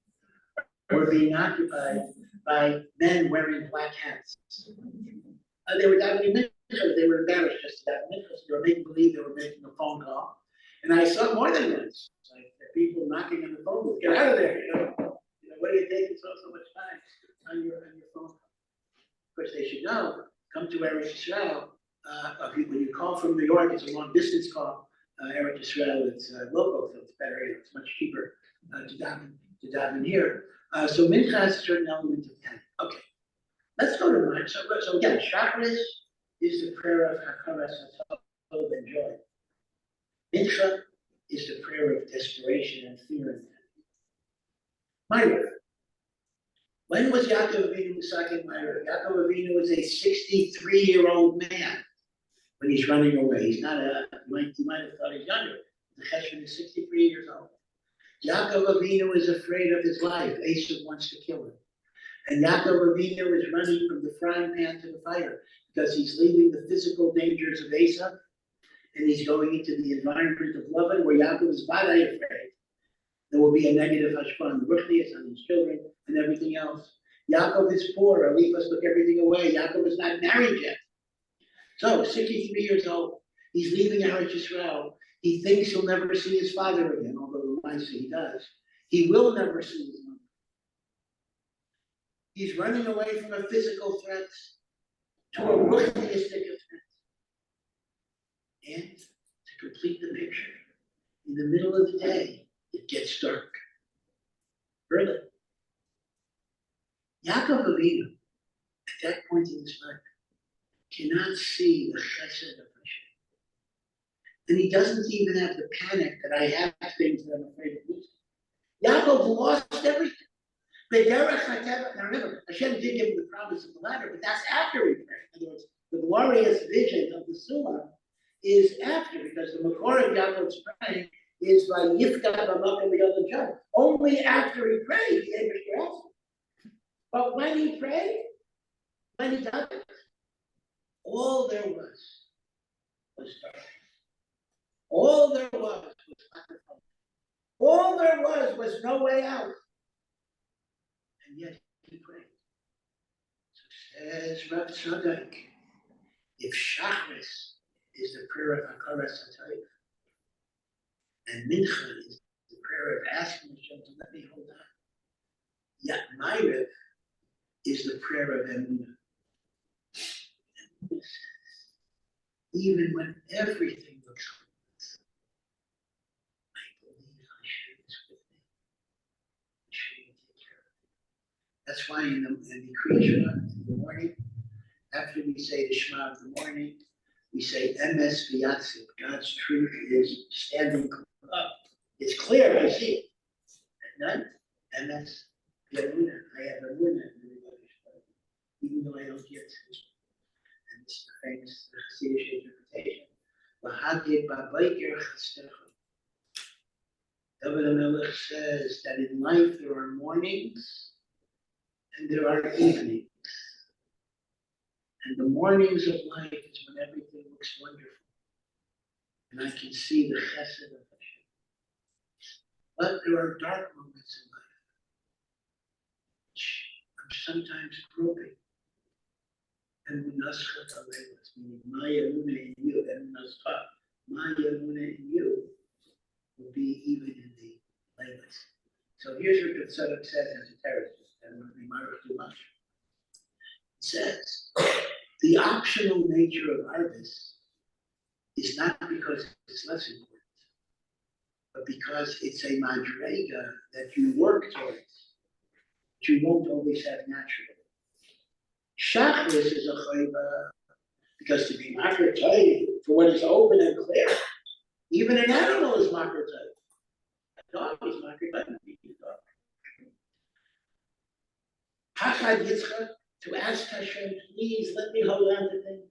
were being occupied by men wearing black hats. They were davening mincha. They were embarrassed just to daven mincha. They were making believe they were making a phone call. And I saw more than once, like people knocking on the phone booth, get out of there, what are you taking so much time on your phone call? Of course, they should know, come to Eretz Yisrael, when you call from New York, it's a long distance call. Eretz Yisrael, it's local, so it's better, it's much cheaper to daven here. So mincha has a certain element of panic. Okay, let's go to mine. So again, Shacharis is the prayer of hakaras hatov and joy. Mincha is the prayer of desperation and fear and panic. Myra. When was Yaakov Avinu Misakin Myra? Yaakov Avinu was a 63-year-old man when he's running away. He's not you might have thought he's younger. The Cheshvan is 63 years old. Yaakov Avinu is afraid of his life. Esav wants to kill him. And Yaakov Avinu is running from the frying pan to the fire because he's leaving the physical dangers of Esav and he's going into the environment of Lavan where Yaakov is vadai afraid. There will be a negative hashpah on the ruchnius, on his children, and everything else. Yaakov is poor. Eliphaz took everything away. Yaakov is not married yet. So, 63 years old, he's leaving Eretz Yisrael. He thinks he'll never see his father again, although I say he does. He will never see his mother. He's running away from a physical threat to a ruchniistic threat. And to complete the picture, in the middle of the day, it gets dark. Early. Yaakov Avinu, at that point in his life, cannot see the chesed of Hashem. And he doesn't even have the panic that I have things that I'm afraid of losing. Yaakov lost everything. Now remember, Hashem did give him the promise of the ladder, but that's after he prayed. In other words, the glorious vision of the Sulam is after, because the Makor of Yaakov's praying is by Yifka B'Makom B'Yod L'Shem. Only after he prayed, he able to ask. But when he prayed, when he died, all there was darkness. All there was sacrifice. All there was no way out. And yet he prayed. So says Rav Tzadok, if Shacharis is the prayer of hakaras hatov, and mincha is the prayer of asking Hashem to let me hold on, yet Myrev is the prayer of emunah. And even when everything looks hopeless, I believe Hashem is with me. Hashem will take care of me. That's why in the Kriya in the morning, after we say the Shema of the morning, we say Emes V'Yatzib. God's truth is standing up. It's clear, I see it. At night, Emes V'Yamunah. I have Emunah in everybody's life, even though I don't get it. And this is the famous Chassidish interpretation. V'Hagid B'Bayker Chastecha. David HaMelech says that in life there are mornings and there are evenings. And the mornings of life is when everything looks wonderful. And I can see the chesed of Hashem. But there are dark moments in life, which I'm sometimes groping. And munaschat aleilas, meaning my emunah in you, and munaschat, my emunah in you, will be even in the leilas. So here's what the Tzadok says as a terrorist, and I'm going to be married too much. It says, the optional nature of Arvis is not because it's less important, but because it's a madrega that you work towards, that you won't always have naturally. Shacharis is a chayva, because to be makar tayv for what is open and clear, even an animal is makar tayv. A dog is makar tayv. Hachad Yitzchak, to ask Hashem, please let me hold on to things.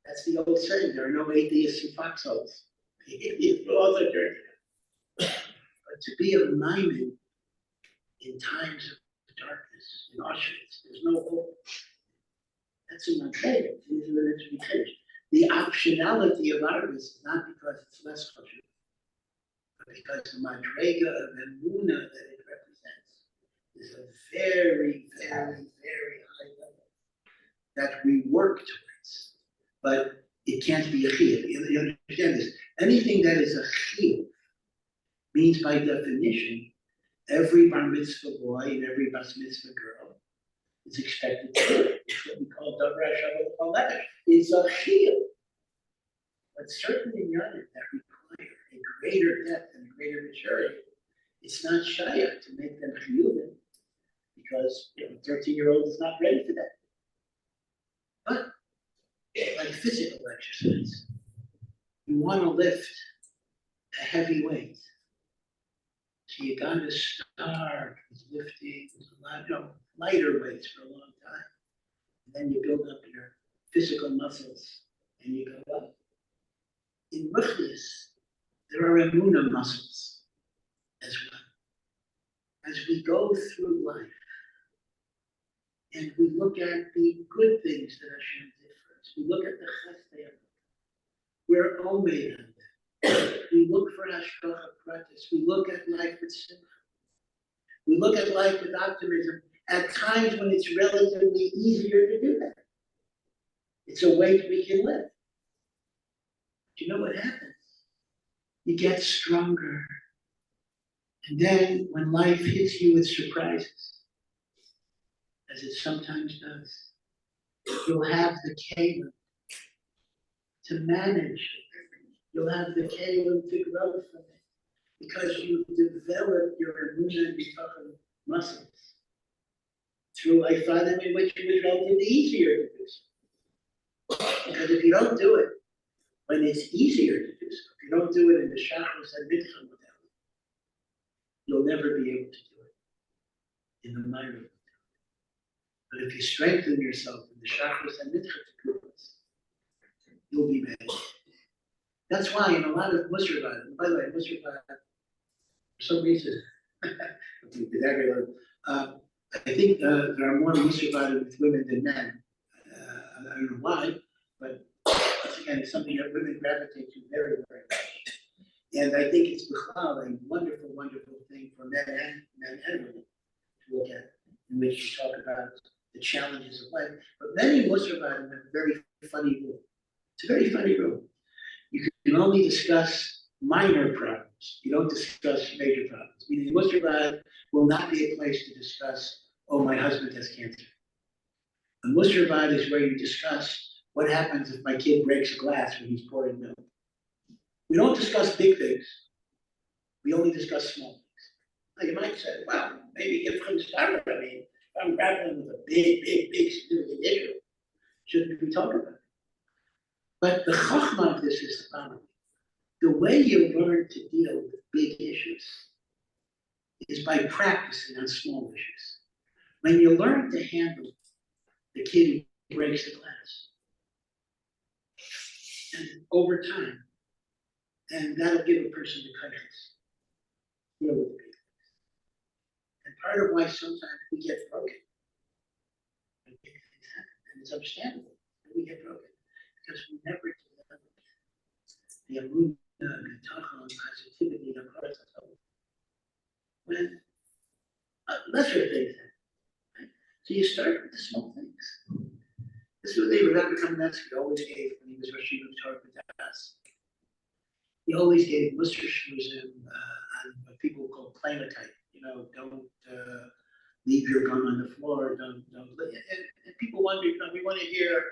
That's the old saying, there are no atheists in foxholes. But to be a maimin in times of darkness, in Auschwitz, there's no hope. That's in my trade. These are the to be finished. The optionality of Arvis is not because it's less kosher, but because the madrega of emuna that it represents is a very, very, very high level that we work towards. But it can't be a chiyuv. You understand this? Anything that is a chiyuv means by definition, every bar mitzvah boy and every bas mitzvah girl is expected to do it. It's what we call davar shabbat kolesh. It's a chiyuv. But certainly in Yonah that require a greater depth and a greater maturity. It's not shayak to make them chiyuvim because a 13-year-old is not ready for that. But like physical exercise, you want to lift a heavy weight. So you got to start with lifting lighter weights for a long time. And then you build up your physical muscles and you go up. In Ruchnius, there are emunah muscles as well. As we go through life and we look at the good things that Hashem did for us, we look at the chesed, we're omeid on that. We look for hashgacha pratis. We look at life with simcha. We look at life with optimism at times when it's relatively easier to do that. It's a weight we can lift. Do you know what happens? You get stronger. And then when life hits you with surprises, as it sometimes does, you'll have the kalim to manage it. You'll have the kalim to grow from it because you've developed your emunah and bitachon muscles through a fathom in which it was relatively easier to do so. Because if you don't do it when it's easier to do so, if you don't do it in the shachos and mitcham modality, you'll never be able to do it in the minor modality. But if you strengthen yourself in the chakras and mitchas, you'll be made. That's why in a lot of Musarvad, by the way, Musarvad, for some reason, I think there are more Musarvad with women than men. I don't know why, but once again, it's something that women gravitate to very, very much. And I think it's a wonderful, wonderful thing for men and women to look at, in which you talk about the challenges of life. But many Musarvadim have a very funny rule. It's a very funny rule. You can only discuss minor problems. You don't discuss major problems. Meaning Musarvad will not be a place to discuss, oh, my husband has cancer. A Musarvad is where you discuss what happens if my kid breaks a glass when he's pouring milk. We don't discuss big things. We only discuss small things. Now you might say, well, maybe if I'm grappling with a big, significant issue, shouldn't we talk about it? But the chachma of this is the following. The way you learn to deal with big issues is by practicing on small issues. When you learn to handle the kid who breaks the glass, and over time, and that'll give a person the kindness. Deal with the big things. And part of why sometimes we get broken, when big things happen, and it's understandable that we get broken, because we never develop the emunah, bitachon, positivity, and charatah. When lesser things happen, right? So you start with the small things. This is what Rebbe Kamenetsky always gave when he was Rosh Torah B'das. He always gave Musar Shmuzim on what people call planotype. You know, don't leave your gun on the floor. Don't. And people wonder, we want to hear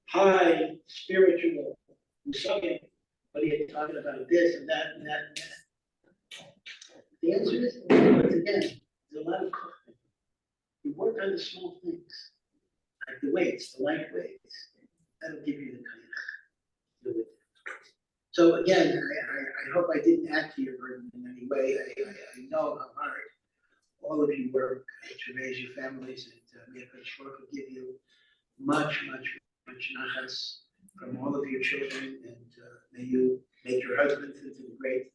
high spiritual Musagim. What are you talking about? This and that and that and that. The answer is, once again, there's a lot of cooking. You work on the small things, like the weights, the light weights. That'll give you the kind of. So again, I hope I didn't add to your burden in any way. I know how hard all of you work to raise your families, and may HaKadosh Baruch Hu give you much nachas from all of your children, and may you make your husbands into the great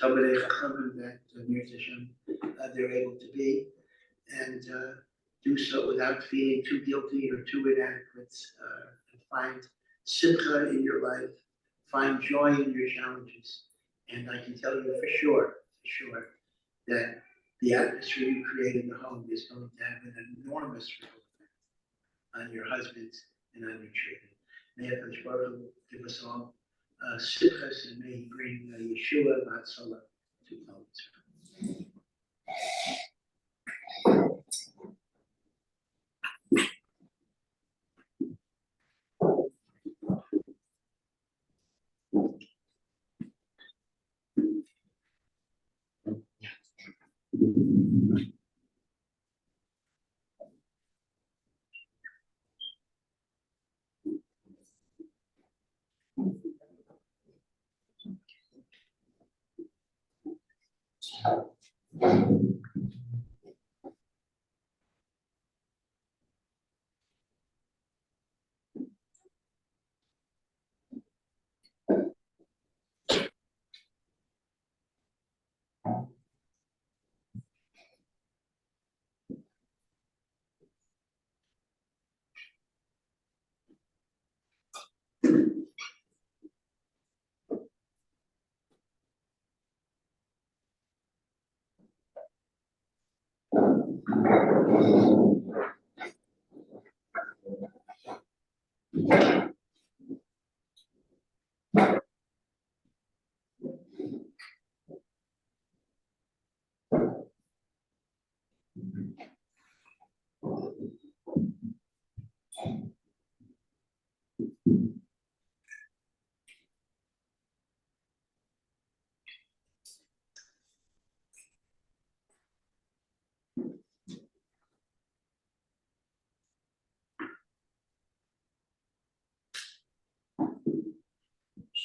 Talmidei Chachamim that Mir Hashem they're able to be, and do so without feeling too guilty or too inadequate, and find simcha in your life, find joy in your challenges. And I can tell you for sure, that the atmosphere you create in the home is going to have an enormous ripple effect on your husbands and on your children. May HaKadosh Baruch Hu give us all simchas, and may He bring Yeshua and Hatzalah to close.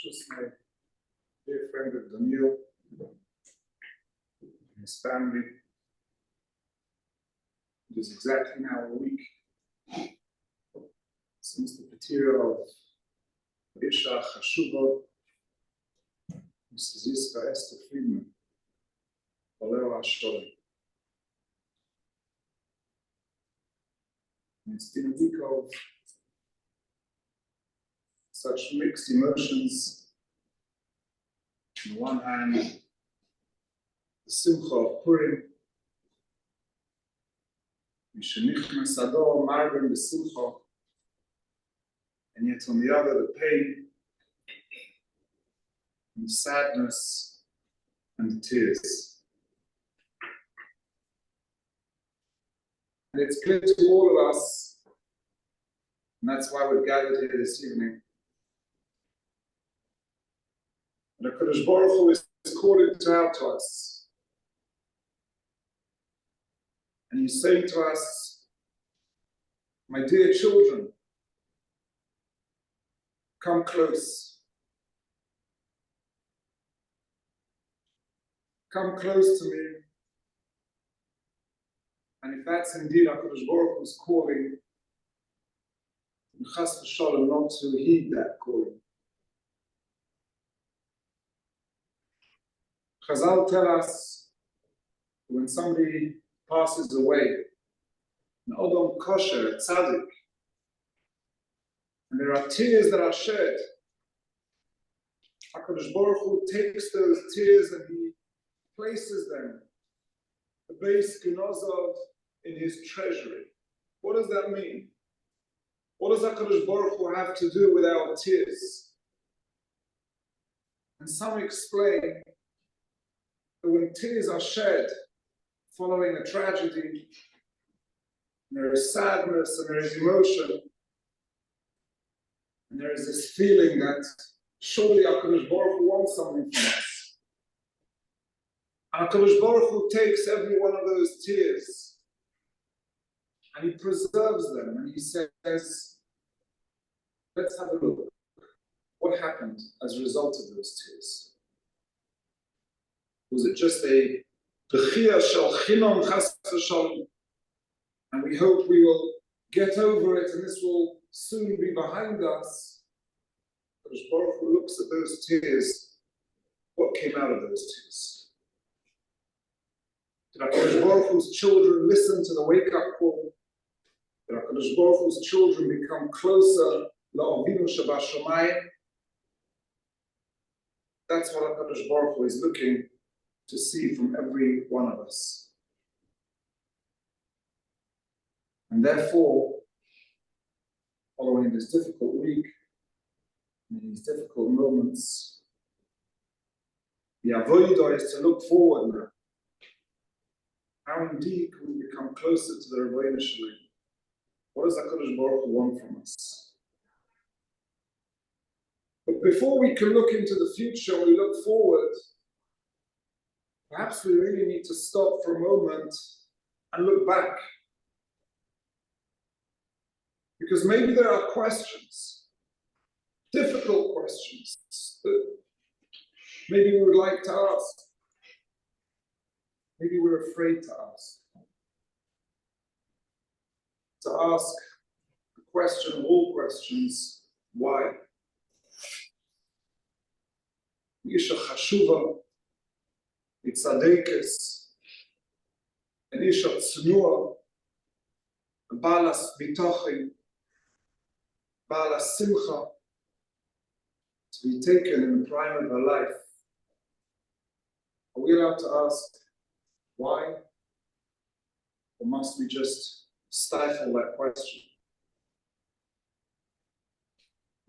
Just my dear friend of Daniel and his family. It is exactly now a week since the Petira of Isha Chashuva, Mrs. Yiska Esther Friedman, Oleo Asholem. And it's been a week of such mixed emotions. On the one hand, the Simcha of Purim, Mishenichnas Ador Marvin the Simcha, and yet on the other, the pain, and the sadness, and the tears. And it's clear to all of us, and that's why we've gathered here this evening, that HaKadosh Baruch Hu is calling out to us. And He's saying to us, my dear children, come close. Come close to me. And if that's indeed HaKadosh Baruch Hu's calling, then chas v'sholem not to heed that calling. Chazal tell us that when somebody passes away, an Odom kosher, tzaddik, and there are tears that are shed, HaKadosh Baruch Hu takes those tears and He places them, the base gnozov, in His treasury. What does that mean? What does HaKadosh Baruch Hu have to do with our tears? And some explain that when tears are shed following a tragedy, there is sadness and there is emotion, and there is this feeling that surely HaKadosh Baruch Hu wants something from us. And HaKadosh Baruch Hu takes every one of those tears and He preserves them, and He says, let's have a look. What happened as a result of those tears? Was it just a bechia shel chinom chas v'sholem, and we hope we will get over it and this will soon be behind us? HaKadosh Baruch Hu looks at those tears. What came out of those tears? Did HaKadosh Baruch Hu's children listen to the wake-up call? Did HaKadosh Baruch Hu's children become closer La'avinu Shabashamayim. That's what HaKadosh Baruch Hu is looking to see from every one of us. And therefore, following this difficult week, in these difficult moments, the avodah is to look forward now. How indeed can we become closer to the Rebbeinu Shalom? What does HaKadosh Baruch Hu want from us? But before we can look into the future and we look forward, perhaps we really need to stop for a moment and look back. Because maybe there are questions, difficult questions, that maybe we would like to ask. Maybe we're afraid to ask. To ask the question of all questions, why? Isha chashuva, itzadekes, and isha tznuah, balas bitochim, balas simcha, to be taken in the prime of her life. Are we allowed to ask why? Or must we just stifle that question?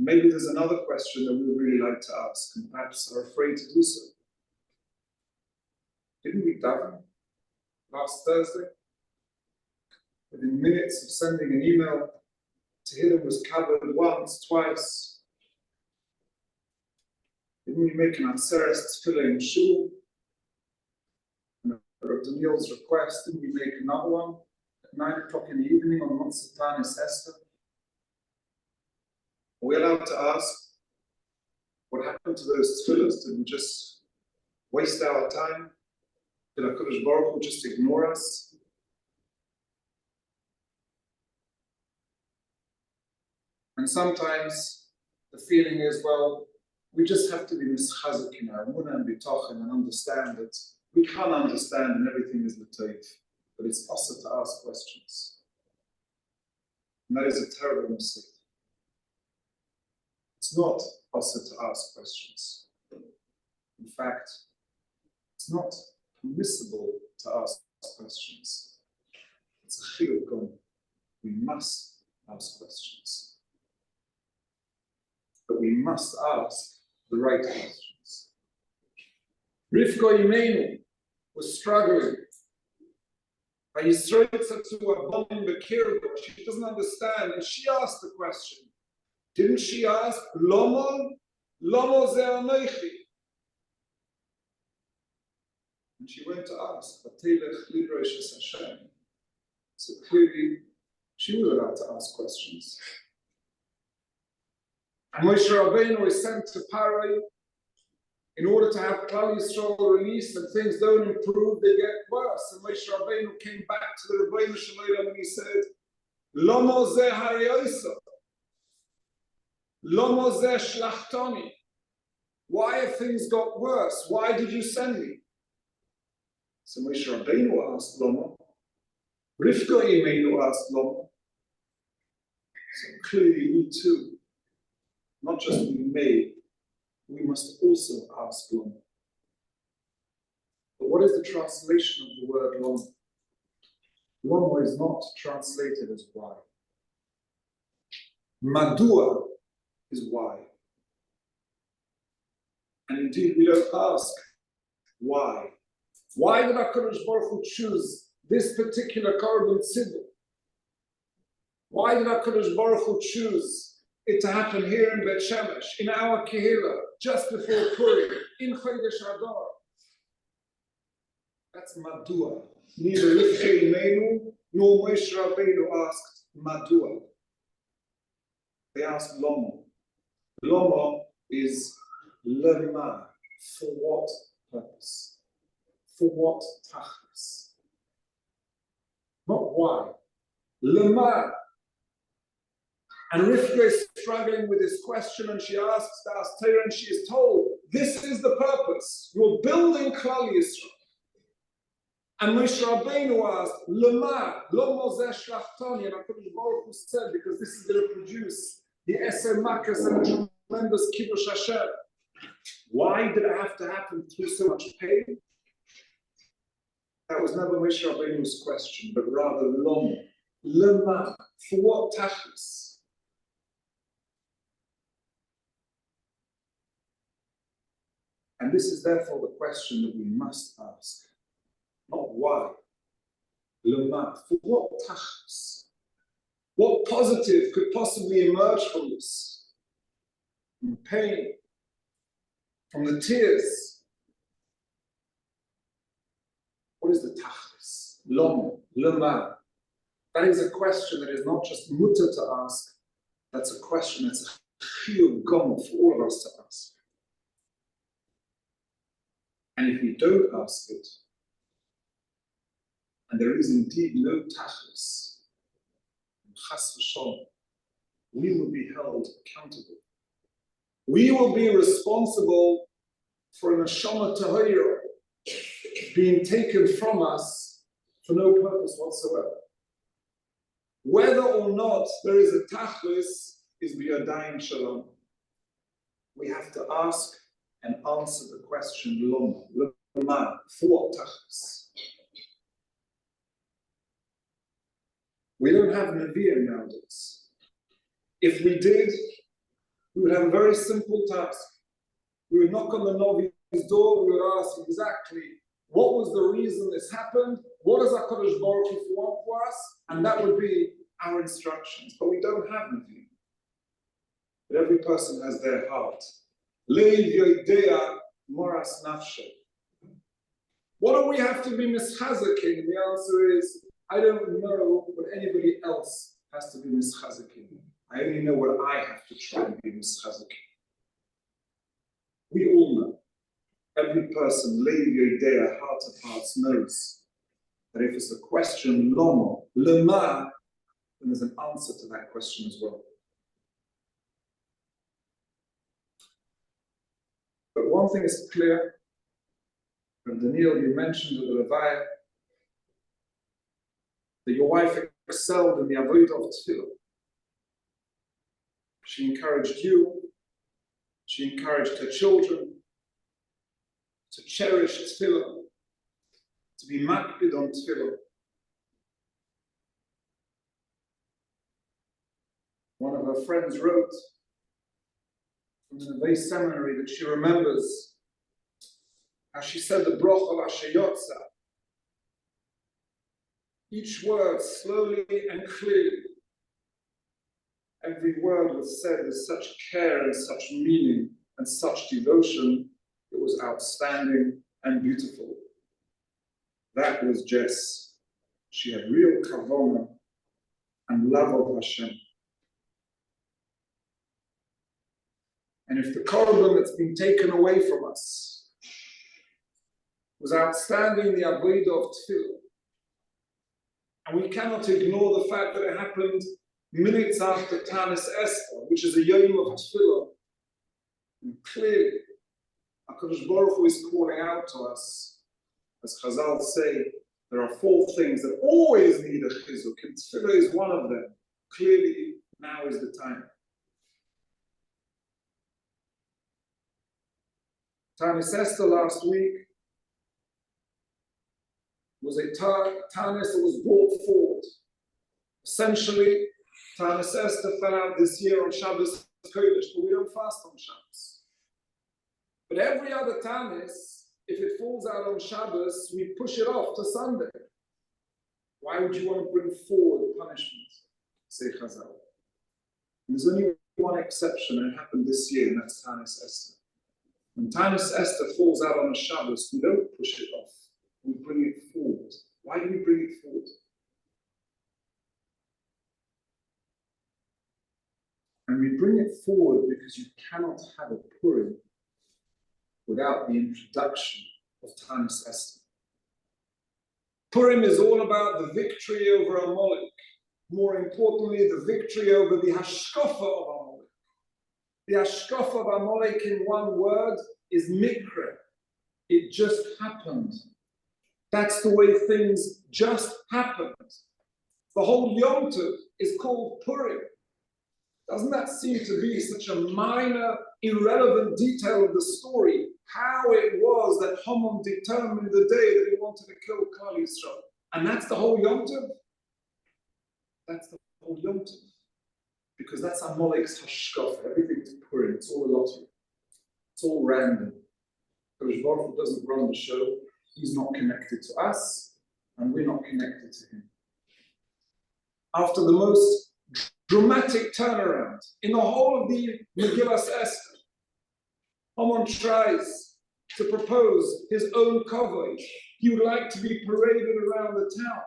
Maybe there's another question that we would really like to ask, and perhaps are afraid to do so. Didn't we daven last Thursday? Within minutes of sending an email, Tehillim was covered once, twice. Didn't we make an Atzeret tefillah in shul? And at Daniel's request, didn't we make another one at 9 o'clock in the evening on Motzei Tanis Esther? Are we allowed to ask what happened to those tefillahs? Did we just waste our time? Did HaKadosh Baruch Hu just ignore us? And sometimes the feeling is, well, we just have to be mischazik in our emunah and bitochen and understand that we can't understand and everything is l'toiv, but it's also to ask questions. And that is a terrible mistake. It's not also to ask questions. In fact, it's not permissible to ask questions. It's a chiyuv gom. We must ask questions. But we must ask the right questions. Rivka Imenu was struggling. She doesn't understand, and she asked the question. Didn't she ask, Lama ze anochi? And she went to ask, so clearly, she was allowed to ask questions. And Moshe Rabbeinu is sent to Parai in order to have Klal Yisrael released, and things don't improve, they get worse. And Moshe Rabbeinu came back to the Rebbeinu Shalom and he said, Lama ze hariosa. Lama ze shlachtoni. Why have things got worse? Why did you send me? So Moshe Rabbeinu asked Lama. Rivka Imenu asked Lama. So clearly we too, not just we must also ask Lama. But what is the translation of the word Lama? Lama is not translated as why. Madua is why. And indeed, we don't ask why. Why did HaKadosh Baruch Hu choose this particular Korban Tzibur? Why did HaKadosh Baruch Hu choose it to happen here in Bet Shemesh, in our Kehillah, just before Purim, in Chodesh Adar? That's Madua. Neither Rivka Imenu nor Moshe Rabbeinu asked Madua. They asked Lama. Lama is Lema. For what purpose? For what tachlis? Not why. Lema. And Rivka is struggling with this question, and she asks the Atzeret, and she is told, this is the purpose. You're building Klal Yisrael. And Moshe Rabbeinu asked, Lema, lo mozeh shlachtoni, and HaKadosh Baruch Hu said, because this is going to produce the Esser Makas and the tremendous Kiddush Hashem. Why did it have to happen through so much pain? That was never Moshe Rabbeinu's question, but rather Lema, for what tachlis? And this is therefore the question that we must ask. Not why. Lema, for what tachlis? What positive could possibly emerge from this? From pain, from the tears. What is the tachlis? Lema. That is a question that is not just mutter to ask, that's a question, it's a chiyuv gom for all of us to ask. And if we don't ask it, and there is indeed no tachlis, chas v'shalom, we will be held accountable. We will be responsible for an neshama tahira being taken from us for no purpose whatsoever. Whether or not there is a tachlis is biyadayim shalom. We have to ask and answer the question, loma, for what tachlis? We don't have Nevi'im nowadays. If we did, we would have a very simple task. We would knock on the Navi's door, we would ask exactly what was the reason this happened, what does HaKadosh Baruch Hu want for us, and that would be our instructions. But we don't have Nevi'im. But every person has their heart. Leiv yoidea moras nafshe. What do we have to be mischazaking? The answer is, I don't know what anybody else has to be mischazaking. I only know what I have to try and be mischazaking. We all know. Every person, leiv yoidea, heart of hearts, knows that if it's a question, loma, lema, then there's an answer to that question as well. But one thing is clear, and Daniel, you mentioned at the Levaya, that your wife excelled in the avodah of tefillah. She encouraged you, she encouraged her children to cherish tefillah, to be makpid on tefillah. One of her friends wrote from the Neve seminary that she remembers how she said the broch of Ashayotza. Each word slowly and clearly. Every word was said with such care and such meaning and such devotion. It was outstanding and beautiful. That was Jess. She had real kavona and love of Hashem. And if the korban that's been taken away from us was outstanding, the avodah of tefillah, and we cannot ignore the fact that it happened minutes after Tanis Esther, which is a yom of tefillah, and clearly, HaKadosh Baruch Hu is calling out to us, as Chazal say, there are 4 things that always need a chizuk, and tefillah is one of them. Clearly, now is the time. Tanis Esther last week was a Tanis that was brought forward. Essentially, Tanis Esther fell out this year on Shabbos Kodesh, but we don't fast on Shabbos. But every other Tanis, if it falls out on Shabbos, we push it off to Sunday. Why would you want to bring forward punishment? Say Chazal. And there's only one exception, and it happened this year, and that's Tanis Esther. When Tanis Esther falls out on a Shabbos, we don't push it off. We bring it forward. Why do we bring it forward? And we bring it forward because you cannot have a Purim without the introduction of Tanis Esther. Purim is all about the victory over Amalek. More importantly, the victory over the hashkafa of Amalek. The hashkafa of Amalek in one word is mikra. It just happened. That's the way things just happened. The whole Yom Tov is called Purim. Doesn't that seem to be such a minor, irrelevant detail of the story? How it was that Haman determined the day that he wanted to kill Klal Yisrael. And that's the whole Yom Tov? That's the whole Yom Tov. Because that's Amalek's hashkafa. Everything's Purim. It's all a lottery. It's all random. Kadosh Baruch Hu doesn't run the show. He's not connected to us, and we're not connected to him. After the most dramatic turnaround in the whole of the Megillas Esther, Haman tries to propose his own kavod. He would like to be paraded around the town.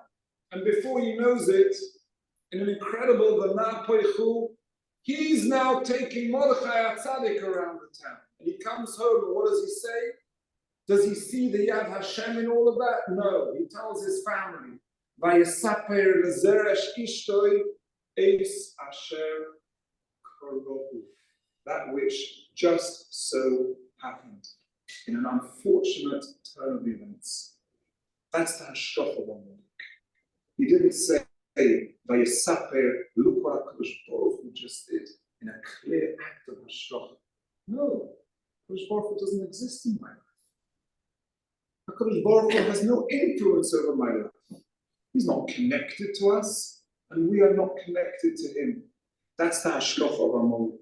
And before he knows it, in an incredible V'na Poichu, he's now taking Mordechai Atzadik around the town. And he comes home, and what does he say? Does he see the Yad Hashem in all of that? No. He tells his family, Vayesaper lezeresh ishtoi eis asher korohu. That which just so happened in an unfortunate turn of events. That's the hashkafa of Amalek. He didn't say, Vayesaper, look what HaKadosh Baruch Hu just did in a clear act of hashkafa. No, HaKadosh Baruch Hu doesn't exist in my life. HaKadosh Baruch Hu has no influence over my life. He's not connected to us, and we are not connected to him. That's the hashkafa of Amalek.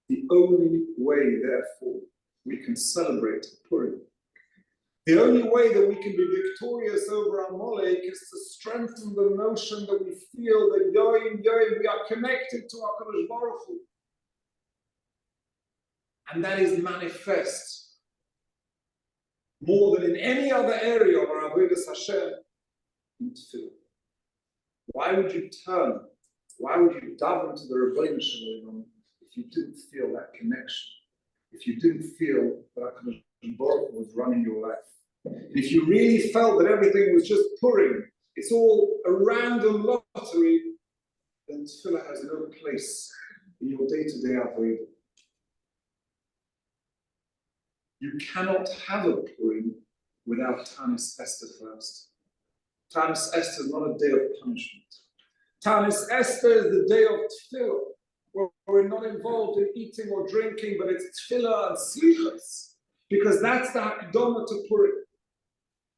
The only way, therefore, we can celebrate Purim, the only way that we can be victorious over Amalek is to strengthen the notion that we feel that Yoim, we are connected to HaKadosh Baruch Hu. And that is manifest more than in any other area of our Avodas Hashem in Tefillah. Why would you turn? Why would you dive into the Rebbeinu Shalom if you didn't feel that connection? If you didn't feel that HaKadosh Baruch Hu was running your life? And if you really felt that everything was just Purim, it's all a random lottery, then Tefillah has no place in your day-to-day avodah. You cannot have a Purim without Tanis Esther first. Tanis Esther is not a day of punishment. Tanis Esther is the day of Tefillah, where we're not involved in eating or drinking, but it's Tefillah and Slichas, because that's the Hakdama to Purim.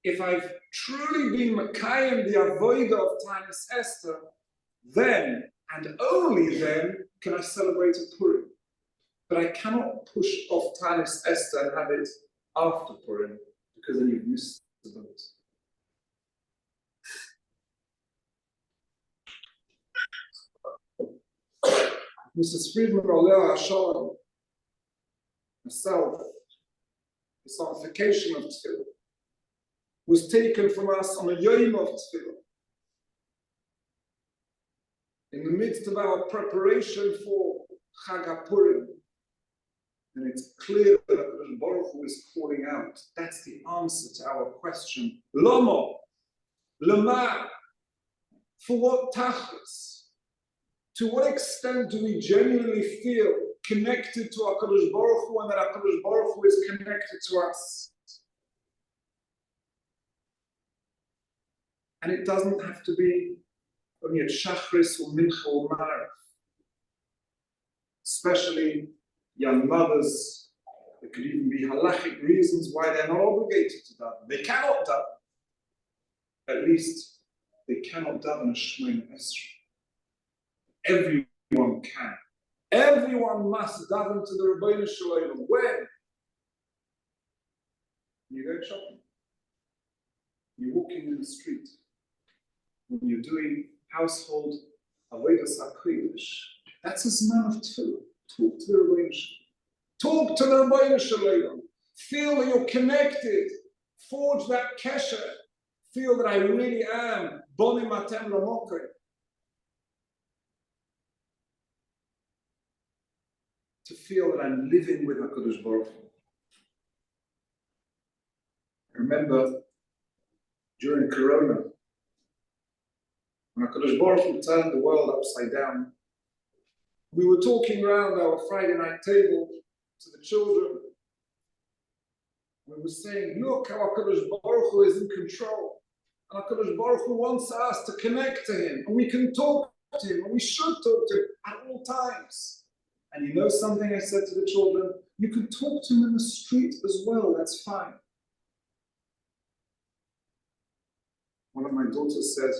If I've truly been Makayim the avodah of Tanis Esther, then and only then can I celebrate a Purim. But I cannot push off Tanis Esther and have it after Purim, because then you've missed the boat. Mrs. Friedman Oleh Hashem herself, the personification of Tefillah, was taken from us on a Yom of Tefillah. In the midst of our preparation for Chag HaPurim, and it's clear that HaKadosh Baruch Hu is calling out. That's the answer to our question. Lama, Lama, for what tachlis? To what extent do we genuinely feel connected to HaKadosh Baruch Hu and that HaKadosh Baruch Hu is connected to us? And it doesn't have to be only at Shachris or Mincha or Marav. Especially young mothers, there could even be halachic reasons why they're not obligated to daven. They cannot daven. At least they cannot daven a Shemona Esrei. Everyone can. Everyone must daven to the Rebbeinu Shalom. When? You go shopping. You're walking in the street. When you're doing household avodas hakodesh, that's a zman of tefillah. Talk to the Rebbeinu Shalom. Talk to the Rebbeinu Shalom. Feel that you're connected. Forge that kesher. Feel that I really am boni matem lamokai. To feel that I'm living with HaKadosh Baruch Hu. I remember during Corona, when HaKadosh Baruch Hu turned the world upside down, we were talking around our Friday night table to the children. We were saying, look how HaKadosh Baruch Hu is in control. And HaKadosh Baruch Hu wants us to connect to him. And we can talk to him, and we should talk to him at all times. And you know something I said to the children? You can talk to him in the street as well, that's fine. One of my daughters said,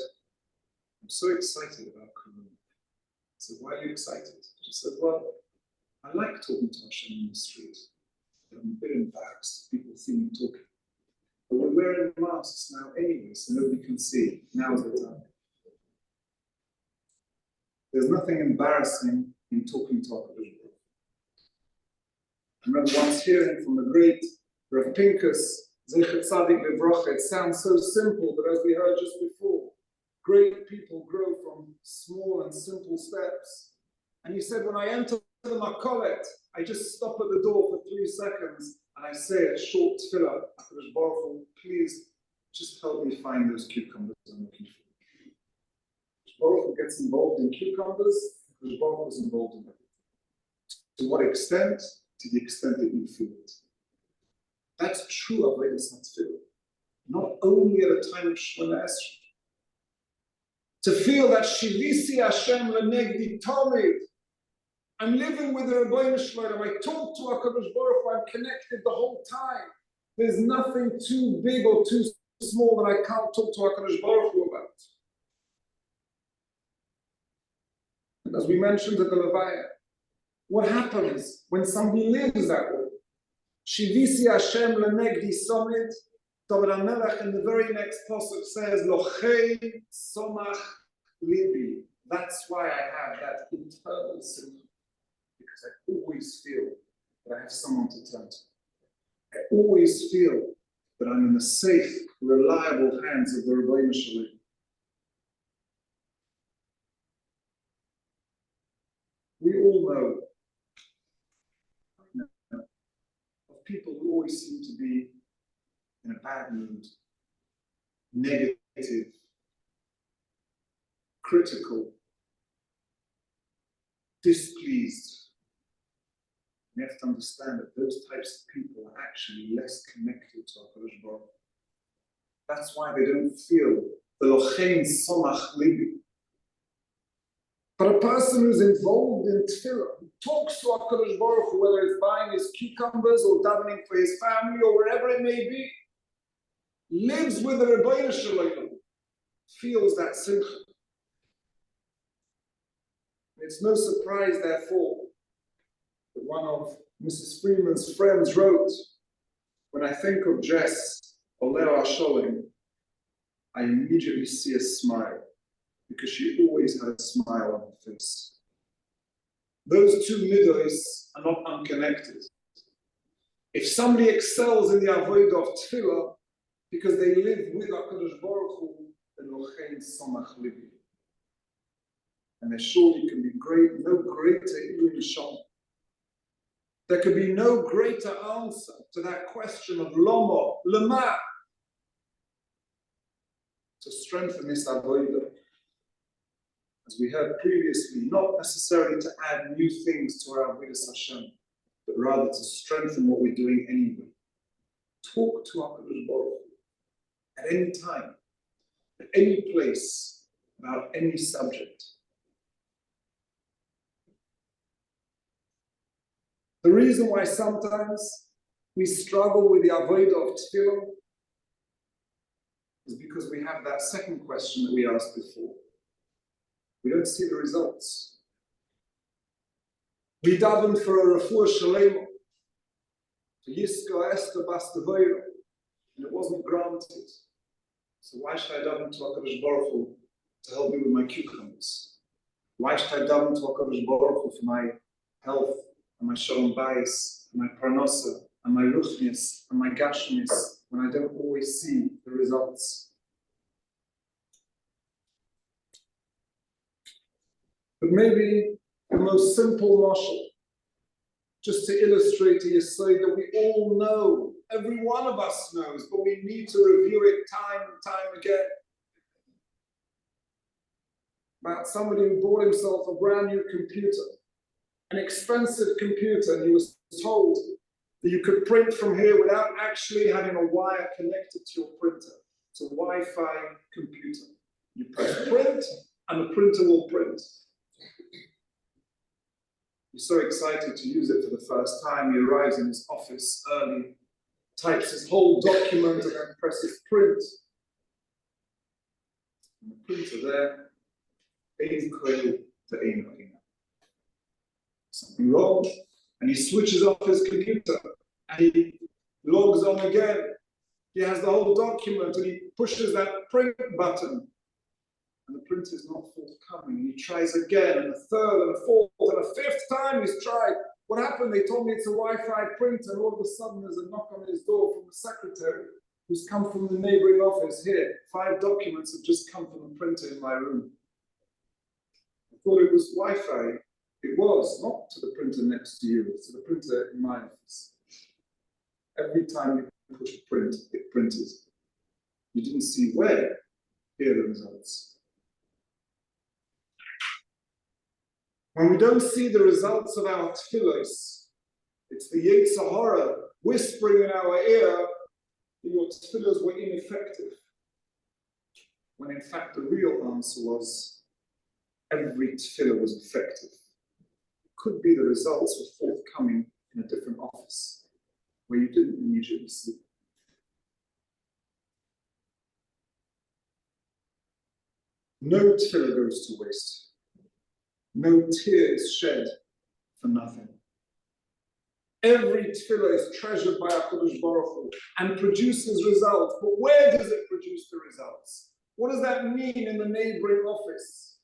I'm so excited about Quran. I said, why are you excited? She said, well, I like talking to Hashem in the street. But I'm a bit embarrassed if people see me talking. But we're wearing masks now anyway, so nobody can see. Now's the time. There's nothing embarrassing in talking to our Kodesh Baruch. I remember once hearing from the great Rav Pinkus, Zecher Tzadik Levracha. It sounds so simple, but as we heard just before, great people grow from small and simple steps. And he said, when I enter the makolet, I just stop at the door for 3 seconds and I say a short tefillah, HaKadosh Baruch Hu, please just help me find those cucumbers I'm looking for. Baruch Hu gets involved in cucumbers, HaKadosh Baruch Hu is involved in everything. To what extent? To the extent that you feel it. That's true of Avodas HaTefillah. Not only at a time of Shemona Esrei. To feel that Shivisi Hashem lenegdi tamid. I'm living with the Rebbeinu Shalom. I talk to HaKadosh Baruch Hu. I'm connected the whole time. There's nothing too big or too small that I can't talk to HaKadosh Baruch Hu about. And as we mentioned at the Levaya, what happens when somebody lives that way? Shivisi Hashem lenegdi samid. David HaMelech in the very next pasuk says, Lochei somach libi. That's why I have that internal simcha. Because I always feel that I have someone to turn to. I always feel that I'm in the safe, reliable hands of the Rebbeinu Shalom. We all know of people who always seem to be in a bad mood, negative, critical, displeased. We have to understand that those types of people are actually less connected to HaKadosh Baruch Hu. That's why they don't feel the lochein somach libi. But a person who's involved in tefillah, who talks to HaKadosh Baruch Hu, whether it's buying his cucumbers or davening for his family or wherever it may be, lives with the Rebbeinu Shalom, feels that simcha. It's no surprise, therefore, that one of Mrs. Freeman's friends wrote, when I think of Jess, Oleo Asholem, I immediately see a smile, because she always had a smile on her face. Those two midos are not unconnected. If somebody excels in the avodah of tefillah, because they live with HaKadosh Baruch Hu, then lochein somach libi. And there surely can be no greater illumination. There could be no greater answer to that question of Lama, Lema, to strengthen this avodah. As we heard previously, not necessarily to add new things to our avodas Hashem, but rather to strengthen what we're doing anyway. Talk to HaKadosh Baruch Hu at any time, at any place, about any subject. The reason why sometimes we struggle with the avodah of tefillah is because we have that second question that we asked before. We don't see the results. We davened for a refuah shalema, to Yisko Esther Bas Devoira, and it wasn't granted. So why should I daven to HaKadosh Baruch Hu to help me with my cucumbers? Why should I daven to HaKadosh Baruch Hu for my health, and my shalom bayis, and my parnasa, and my ruchnis, and my gashmis, when I don't always see the results? But maybe the most simple mashal, just to illustrate to you, say that we all know, every one of us knows, but we need to review it time and time again. About somebody who bought himself a brand new computer, an expensive computer, and he was told that you could print from here without actually having a wire connected to your printer. It's a Wi-Fi computer. You press print, and the printer will print. He's so excited to use it for the first time. He arrives in his office early, types his whole document, and then presses print. And the printer there, Ein Koil to Ein Oina. Something wrong, and he switches off his computer, and he logs on again. He has the whole document, and he pushes that print button, and the print is not forthcoming. He tries again, and the third, and the fourth, and the fifth time he's tried. What happened? They told me it's a Wi-Fi print, and all of a sudden there's a knock on his door from the secretary who's come from the neighboring office. Here, 5 documents have just come from the printer in my room. I thought it was Wi-Fi. It was, not to the printer next to you, it's to the printer in my office. Every time you push print, it printed. You didn't see where. Here are the results. When we don't see the results of our tefillos, it's the Yetzer Hara whispering in our ear that your tefillos were ineffective. When in fact the real answer was every tefillah was effective. It could be the results were forthcoming in a different office where you didn't immediately see. No tefillah goes to waste. No tear is shed for nothing. Every tefillah is treasured by HaKadosh Baruch Hu and produces results. But where does it produce the results? What does that mean in the neighboring office?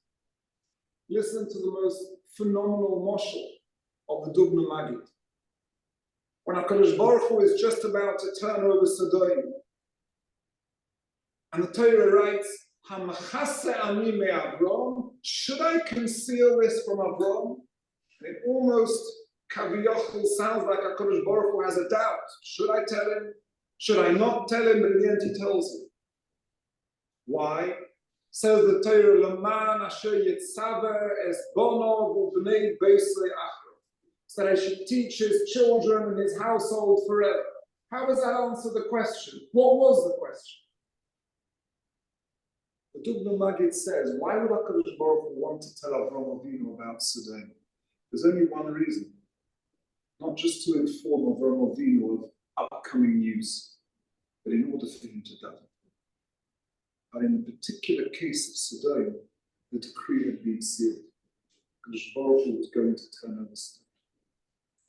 Listen to the most phenomenal moshel of the Dubna Magid. When HaKadosh Baruch Hu is just about to turn over Sodom, and the Torah writes, Hamachase ani me'Avram, should I conceal this from Avram? And it almost kaviyachol sounds like HaKadosh Baruch Hu has a doubt. Should I tell him? Should I not tell him? But in the end he tells him. Why? Says the Torah, Laman asher yitzaver es bonov u'bnei beisrei achro. So that I should teach his children and his household forever. How does that answer the question? What was the question? The Dubna Magid says, why would HaKadosh Baruch Hu want to tell Avraham Avinu about Sodom? There's only one reason. Not just to inform Avraham Avinu of upcoming news, but in order for him to die. But in the particular case of Sodom, the decree had been sealed. HaKadosh Baruch Hu was going to turn over Sodom.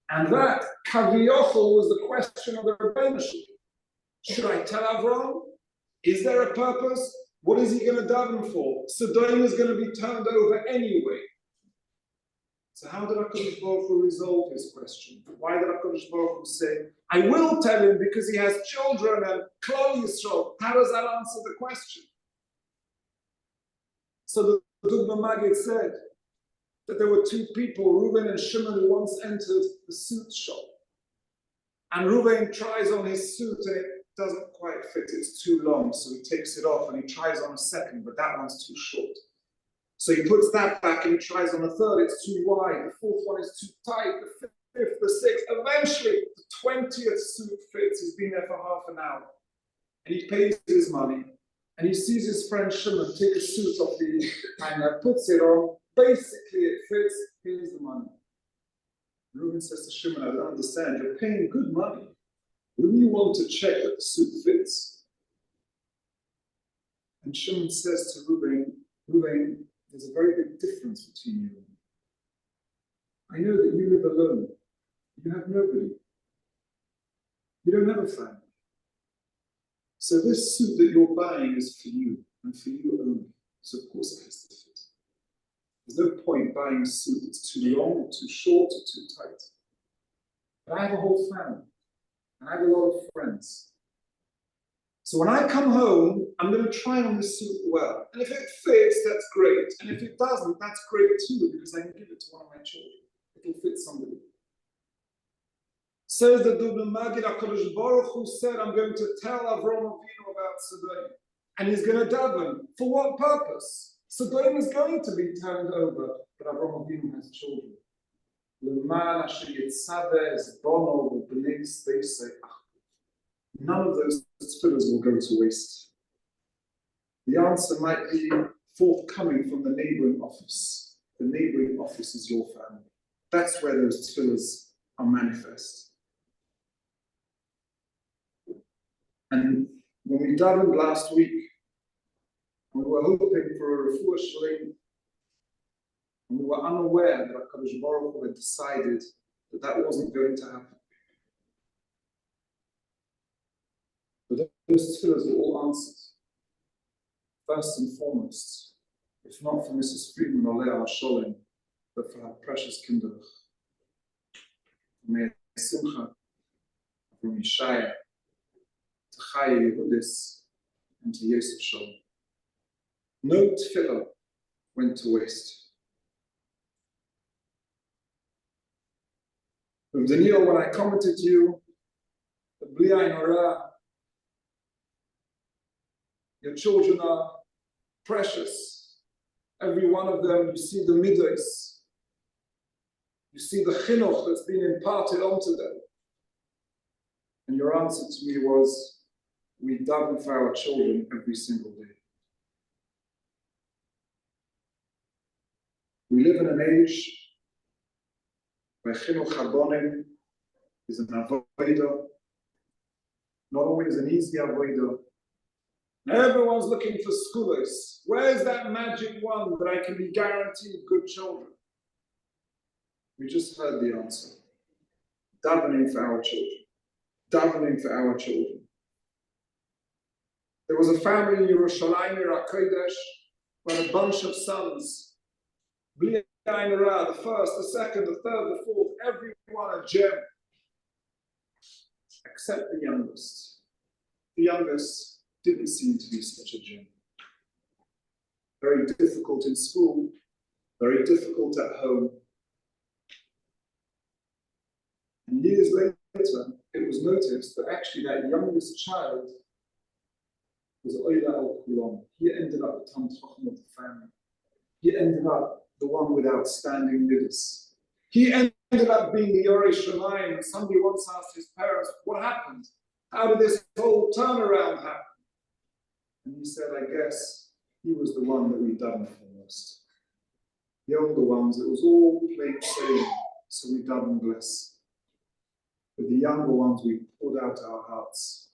And that, Kaviyachol, was the question of the Rebbeinu. Should I tell Avraham? Is there a purpose? What is he going to daven for? Sodom is going to be turned over anyway. So how did HaKadosh Baruch Hu resolve his question? Why did HaKadosh Baruch Hu say, I will tell him because he has children and Klal Yisrael? How does that answer the question? So the Dubna Magid said that there were 2 people, Reuven and Shimon, who once entered the suit shop. And Reuven tries on his suit and it doesn't quite fit, it's too long, so he takes it off and he tries on a second, but that one's too short. So he puts that back and he tries on a third, it's too wide, the fourth one is too tight, the fifth, the sixth, eventually the 20th suit fits. He's been there for half an hour. And he pays his money, and he sees his friend Shimon take a suit off the hanger, puts it on, basically it fits, here's the money. Reuben says to Shimon, I don't understand, you're paying good money. Wouldn't you want to check that the suit fits? And Shimon says to Reuben, there's a very big difference between you and me. I know that you live alone. You have nobody. You don't have a family. So this suit that you're buying is for you, and for you only. So of course it has to fit. There's no point buying a suit that's too long, or too short, or too tight. But I have a whole family. And I have a lot of friends. So when I come home, I'm going to try on this suit well. And if it fits, that's great. And if it doesn't, that's great too, because I can give it to one of my children. It'll fit somebody. Says the Dubna Magid, HaKadosh Baruch Hu said, I'm going to tell Avraham Avinu about Sodom. And he's going to daven. For what purpose? Sodom is going to be turned over, but Avraham Avinu has children. None of those tefillahs will go to waste. The answer might be forthcoming from the neighboring office. The neighboring office is your family. That's where those tefillahs are manifest. And when we davened last week, we were hoping for a refuah shalem, and we were unaware that HaKadosh Baruch Hu had decided that that wasn't going to happen. But those tefillahs were all answered. First and foremost, if not for Mrs. Friedman Oleh Sholem, but for her precious Kinderach. From Simcha, from Yeshaya, to Chaya Yehudis, and to Yosef Sholem. No tefillah went to waste. From Daniel, when I commented to you, the Bli Ayin Hara, your children are precious. Every one of them, you see the midos. You see the chinuch that's been imparted onto them. And your answer to me was, we daven for our children every single day. We live in an age where chinuch habonim is an avodah, not always an easy avodah. Everyone's looking for schools. Where's that magic one that I can be guaranteed good children? We just heard the answer. Davening for our children. Davening for our children. There was a family in Yerushalayim, HaKodesh, who had a bunch of sons. Bli Ayin Hara, the first, the second, the third, the fourth, everyone a gem. Except the youngest. The youngest didn't seem to be such a gem. Very difficult in school, very difficult at home. And years later, it was noticed that actually that youngest child was Oyla al Kulon. He ended up the Tam Chacham of the family. He ended up the one with outstanding midas. He ended up being the Yorei Shamayim. And somebody once asked his parents, what happened? How did this whole turnaround happen? And he said, I guess he was the one that we davened for most. The older ones, it was all plain sailing, so we davened less. But the younger ones, we poured out our hearts.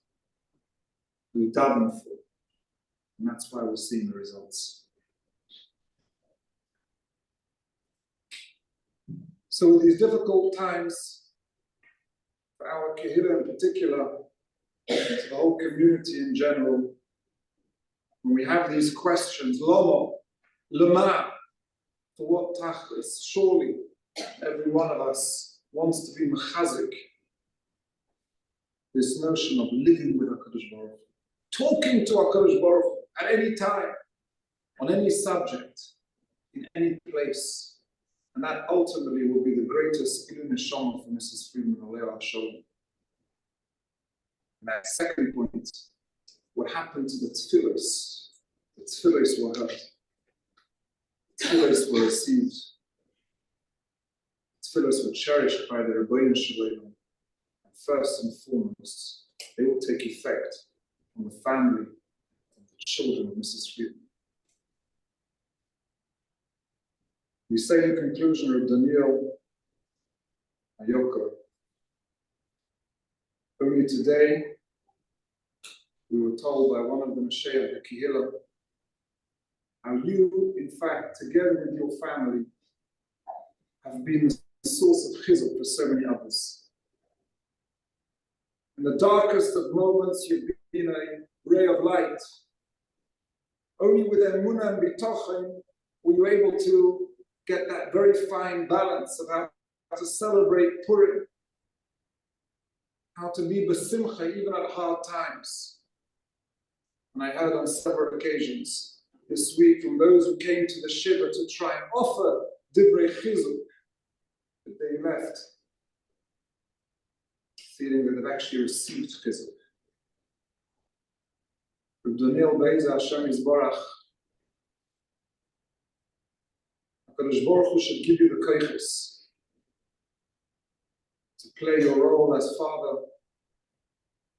We davened for. And that's why we're seeing the results. So with these difficult times, for our Kehillah in particular, to the whole community in general, when we have these questions, Lomo, Lema, for what tachlis? Surely every one of us wants to be mechazik. This notion of living with HaKadosh Baruch Hu, talking to HaKadosh Baruch Hu at any time, on any subject, in any place. And that ultimately will be the greatest Ilu Neshama for Mrs. Friedman Oleh Sholem. And that second point, what happened to the tefillos? The tefillos were heard. The tefillos were received. The tefillos were cherished by the Rebbeinu Shalom. And first and foremost, they will take effect on the family and the children of Mrs. Friedman. We say in conclusion of Daniel Ayoko, only today we were told by one of the Mashiach, the Kehillah, how you, in fact, together with your family, have been the source of chizuk for so many others. In the darkest of moments, you've been a ray of light. Only with emunah and bitochen were you able to get that very fine balance of how to celebrate Purim, how to be besimcha even at hard times. And I heard on several occasions this week from those who came to the Shiva to try and offer divrei chizuk, that they left feeling that they've actually received chizuk. With Daniel Be'ez Hashem Yisborach, HaKadosh Baruch Hu should give you the koiches to play your role as father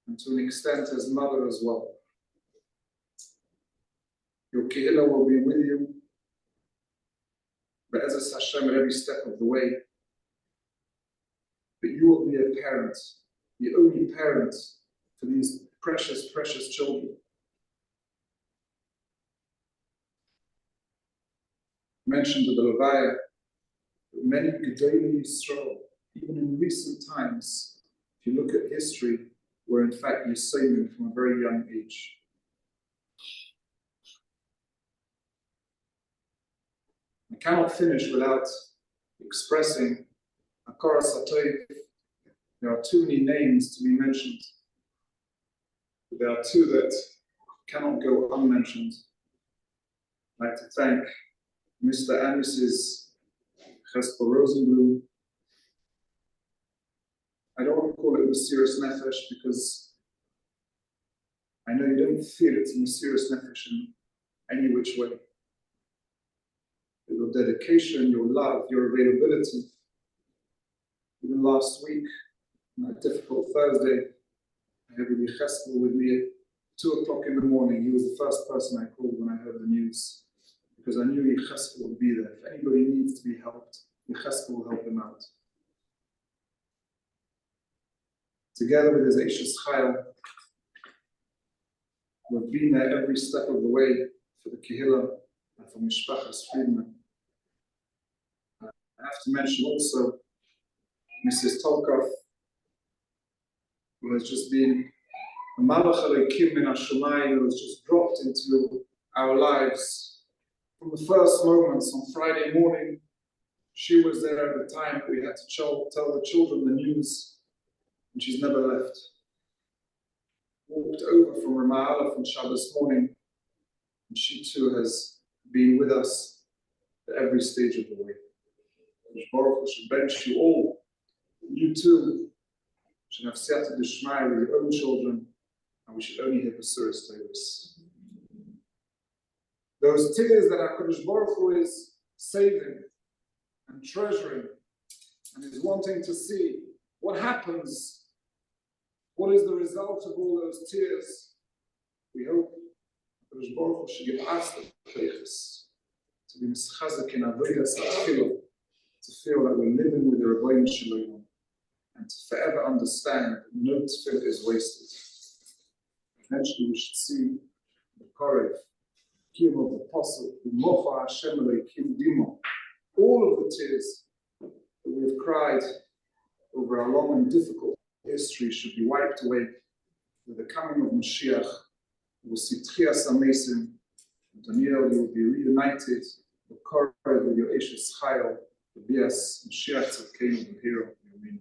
and to an extent as mother as well. Your Kehillah will be with you. Be'ezus Hashem at every step of the way. But you will be a parent, the only parent for these precious, precious children. Mentioned in the Levaya, many Gedolei Yisrael, even in recent times, if you look at history, were in fact Yisraelim from a very young age. I cannot finish without expressing Akara Satayv. There are too many names to be mentioned, but there are two that cannot go unmentioned. I'd like to thank Mr. and Mrs. Chesper Rosenblum. I don't want to call it Mesiras Nefesh because I know you don't feel it's Mesiras Nefesh in any which way. Your dedication, your love, your availability. Even last week, on that difficult Thursday, I had Rabbi Chesper with me at 2 o'clock in the morning. He was the first person I called when I heard the news, because I knew Yecheskel would be there. If anybody needs to be helped, Yecheskel will help them out. Together with his Eishes Chayil, we've been there every step of the way for the Kehillah and for Mishpachas Friedman. I have to mention also Mrs. Tolkov, who has just been a Malach Elokim min Hashamayim, who has just dropped into our lives. From the first moments on Friday morning, she was there at the time we had to tell the children the news, and she's never left. Walked over from Ramah on Shabbos morning, and she too has been with us at every stage of the way. Baruch Hu should bench you all. You too should have siyata d'shmaya with your own children, and we should only hear Basuras Tevis. Those tears that HaKadosh Baruch Hu is saving and treasuring and is wanting to see what happens, what is the result of all those tears. We hope HaKadosh Baruch Hu should give us the pleiches to be mischazik in avodas ha'tefillah, to feel that we're living with the Rebbeinu Shalom, and to forever understand that no tefillah is wasted. Eventually we should see the Korev, Kim of the Apostle, Mocha Hashem Elokim Dimo, all of the tears that we have cried over our long and difficult history should be wiped away with the coming of Mashiach. We will see Tchias HaMesim, Daniel, you will be reunited, the Korev with your Eishes Chayil, the Bias, Mashiach Tzadkeinu, the hero. Amen.